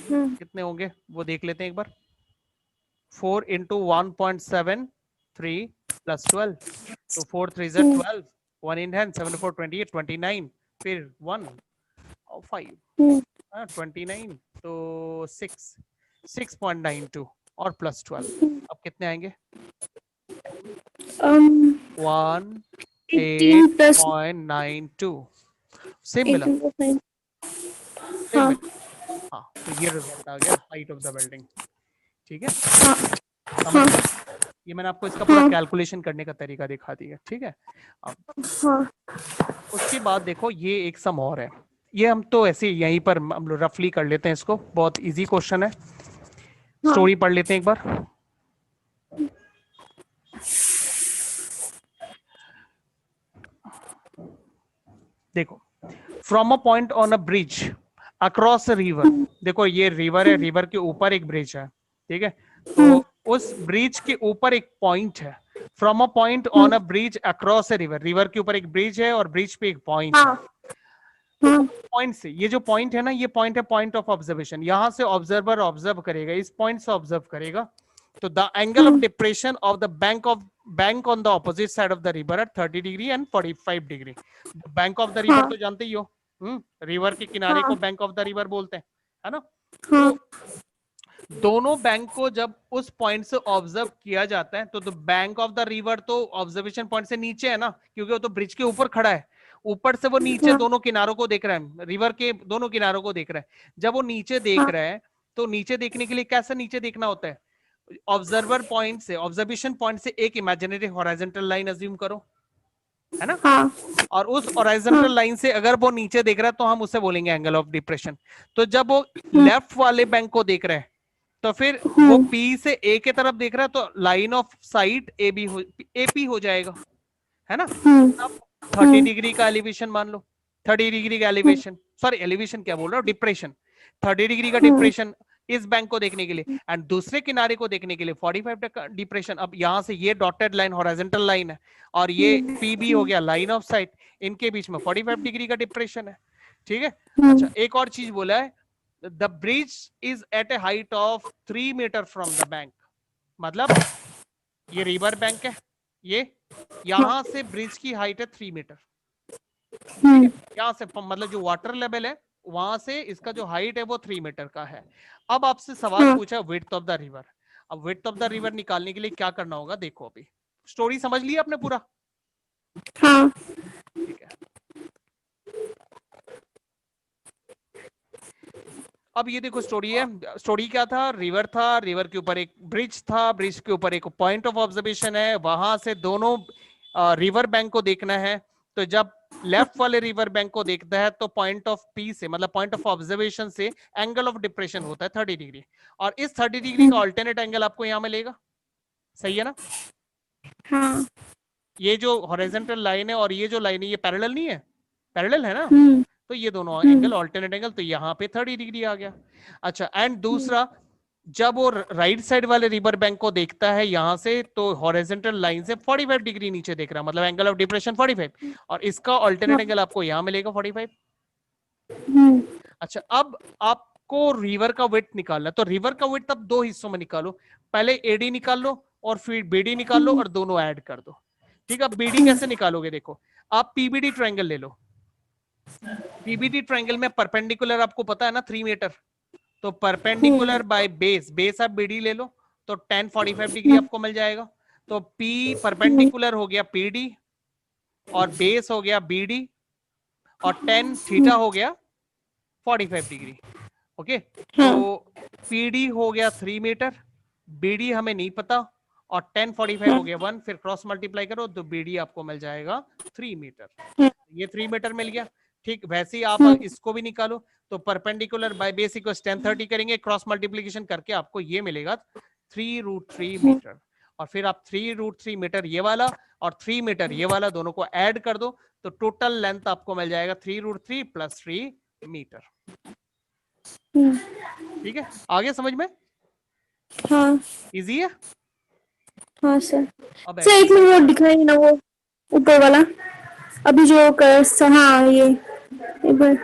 कितने होंगे वो देख लेते हैं एक बार। 4 इंटू 1.73 प्लस 12, तो 4 3 ज़ा 12, 1 इन हैंड, 7 4 28 29, फिर 1 और 5, 29, तो 6.92 और प्लस 12, अब कितने आएंगे 18 प्लस 18.92। सेम मिला, 18 प्लस 9। सेम हाँ। मिला। हाँ, तो ये रिजल्ट आ गया हाइट ऑफ द बिल्डिंग। ठीक है, हाँ। समझ हाँ। गए। ये मैंने आपको इसका पूरा हाँ। कैलकुलेशन करने का तरीका दिखा दिया। ठीक है, अब हाँ। उसके बाद देखो ये एक सम और है, ये हम तो ऐसे यहीं पर हम लोग रफली कर लेते हैं इसको, बहुत इजी क्वेश्चन है। हाँ। स्टोरी पढ़ लेते हैं एक बार। देखो, from a point on a bridge across a river, देखो ये रिवर है, रिवर के ऊपर एक ब्रिज है। ठीक है, तो उस ब्रिज के ऊपर एक पॉइंट है। From a point on a bridge across a river, river के ऊपर एक ब्रिज है और ब्रिज पे एक पॉइंट है। तो पॉइंट से, ये जो पॉइंट है ना, ये पॉइंट है पॉइंट ऑफ ऑब्जर्वेशन। यहां से ऑब्जर्वर ऑब्जर्व करेगा, इस पॉइंट से ऑब्जर्व करेगा। तो the angle of depression of the bank on the opposite side of the river eight 30 degree and 45 degree. Bank of the river तो जानते ही हो, रिवर के किनारे को बैंक ऑफ द रिवर बोलते हैं, है ना। तो दोनों बैंक को जब उस पॉइंट से ऑब्जर्व किया जाता है, तो बैंक ऑफ द रिवर तो ऑब्जर्वेशन पॉइंट से नीचे है ना, क्योंकि वो तो ब्रिज के ऊपर खड़ा है। ऊपर से वो नीचे दोनों किनारों को देख रहा है, रिवर के दोनों किनारों को देख रहा है। जब वो नीचे देख रहा है, तो नीचे देखने के लिए कैसे नीचे देखना होता है, ऑब्जर्वर पॉइंट से, ऑब्जर्वेशन पॉइंट से एक इमेजिनरी हॉरिजॉन्टल लाइन अज्यूम करो, है ना। और उस हॉरिजॉन्टल लाइन से अगर वो नीचे देख रहा है, तो हम उसे बोलेंगे एंगल ऑफ डिप्रेशन। तो जब वो लेफ्ट वाले बैंक को देख रहा है, तो फिर वो पी से ए के तरफ देख रहा है, तो line of sight A B हो, एपी हो जाएगा, है ना। अब 30 डिग्री का एलिवेशन मान लो, 30 डिग्री का एलिवेशन, सॉरी एलिवेशन क्या बोल रहा हूँ, डिप्रेशन, 30 डिग्री का डिप्रेशन इस बैंक को देखने के लिए, एंड दूसरे किनारे को देखने के लिए 45 का डिप्रेशन। अब यहां से ये डॉटेड लाइन हॉरिजॉन्टल लाइन है, और ये पीबी हो गया लाइन ऑफ साइट, इनके बीच में 45 डिग्री का डिप्रेशन है। ठीक है, अच्छा एक और चीज बोला है, the bridge is at a height of 3 metre from the bank. मतलब ये रिवर बैंक है, ये यहां से ब्रिज की हाइट है 3 मीटर। यहाँ से मतलब जो वाटर लेवल है वहां से इसका जो हाइट है वो 3 मीटर का है। अब आपसे सवाल हाँ। पूछा विड्थ ऑफ द रिवर। अब विड्थ ऑफ द रिवर निकालने के लिए क्या करना होगा, देखो अभी स्टोरी समझ लिया आपने पूरा? हाँ। ठीक है, अब ये देखो स्टोरी है। स्टोरी क्या था, रिवर था, रिवर के ऊपर एक ब्रिज था, ब्रिज के ऊपर एक पॉइंट ऑफ ऑब्जर्वेशन है, वहां से दोनों रिवर बैंक को देखना है। तो जब लेफ्ट वाले रिवर बैंक को देखता है तो पॉइंट ऑफ पी से मतलब पॉइंट ऑफ ऑब्जर्वेशन से एंगल ऑफ डिप्रेशन होता है 30 डिग्री, और इस 30 डिग्री का ऑल्टरनेट एंगल आपको यहां मिलेगा। सही है ना? हाँ। ये जो हॉरिजॉन्टल लाइन है और ये जो लाइन है ये पैरेलल नहीं है, पैरेलल है ना, तो ये दोनों एंगल ऑल्टरनेट एंगल, तो यहाँ पे 30 डिग्री आ गया। अच्छा, एंड दूसरा जब वो राइट साइड वाले रिवर बैंक को देखता है यहां से तो हॉरिजॉन्टल लाइन से 45 डिग्री नीचे देख रहा है, मतलब एंगल ऑफ डिप्रेशन 45, और इसका ऑल्टरनेट एंगल आपको यहां मिलेगा 45। अच्छा, अब आपको रिवर का विड्थ निकालना है, तो रिवर का विड्थ अब दो हिस्सों में निकालो, पहले एडी निकाल लो और फिर बीडी निकाल लो और दोनों ऐड कर दो। ठीक है, बीडी कैसे निकालोगे, देखो आप पीबीडी ट्रायंगल ले लो। पीबीडी ट्रायंगल में परपेंडिकुलर आपको पता है ना 3 मीटर, तो परपेंडिकुलर बाय बेस, बेस आप बीडी ले लो तो 1045 डिग्री आपको मिल जाएगा। तो पी परपेंडिकुलर हो गया पीडी और बेस हो गया बीडी और 10 थीटा हो गया 45 डिग्री। ओके, तो पीडी हो गया 3 मीटर, बीडी हमें नहीं पता, और 1045 हो गया 1, फिर क्रॉस मल्टीप्लाई करो तो बीडी आपको मिल जाएगा 3 मीटर। ये 3 मीटर मिल गया। ठीक, वैसे ही आप इसको भी निकालो, तो परपेंडिकुलर बाय बेस इक्वल्स 1030 करेंगे, क्रॉस मल्टीप्लिकेशन करके आपको ये मिलेगा 3√3 मीटर, और फिर आप 3√3 मीटर ये वाला और 3 मीटर ये वाला दोनों को ऐड कर दो तो टोटल लेंथ आपको मिल जाएगा 3√3 + 3 मीटर। ठीक है, आगे समझ में? हाँ। इजी है? हाँ सर। अब सर एक मिनट वो दिखाइए ना, वो ऊपर वाला अभी जो हाँ ये एक बार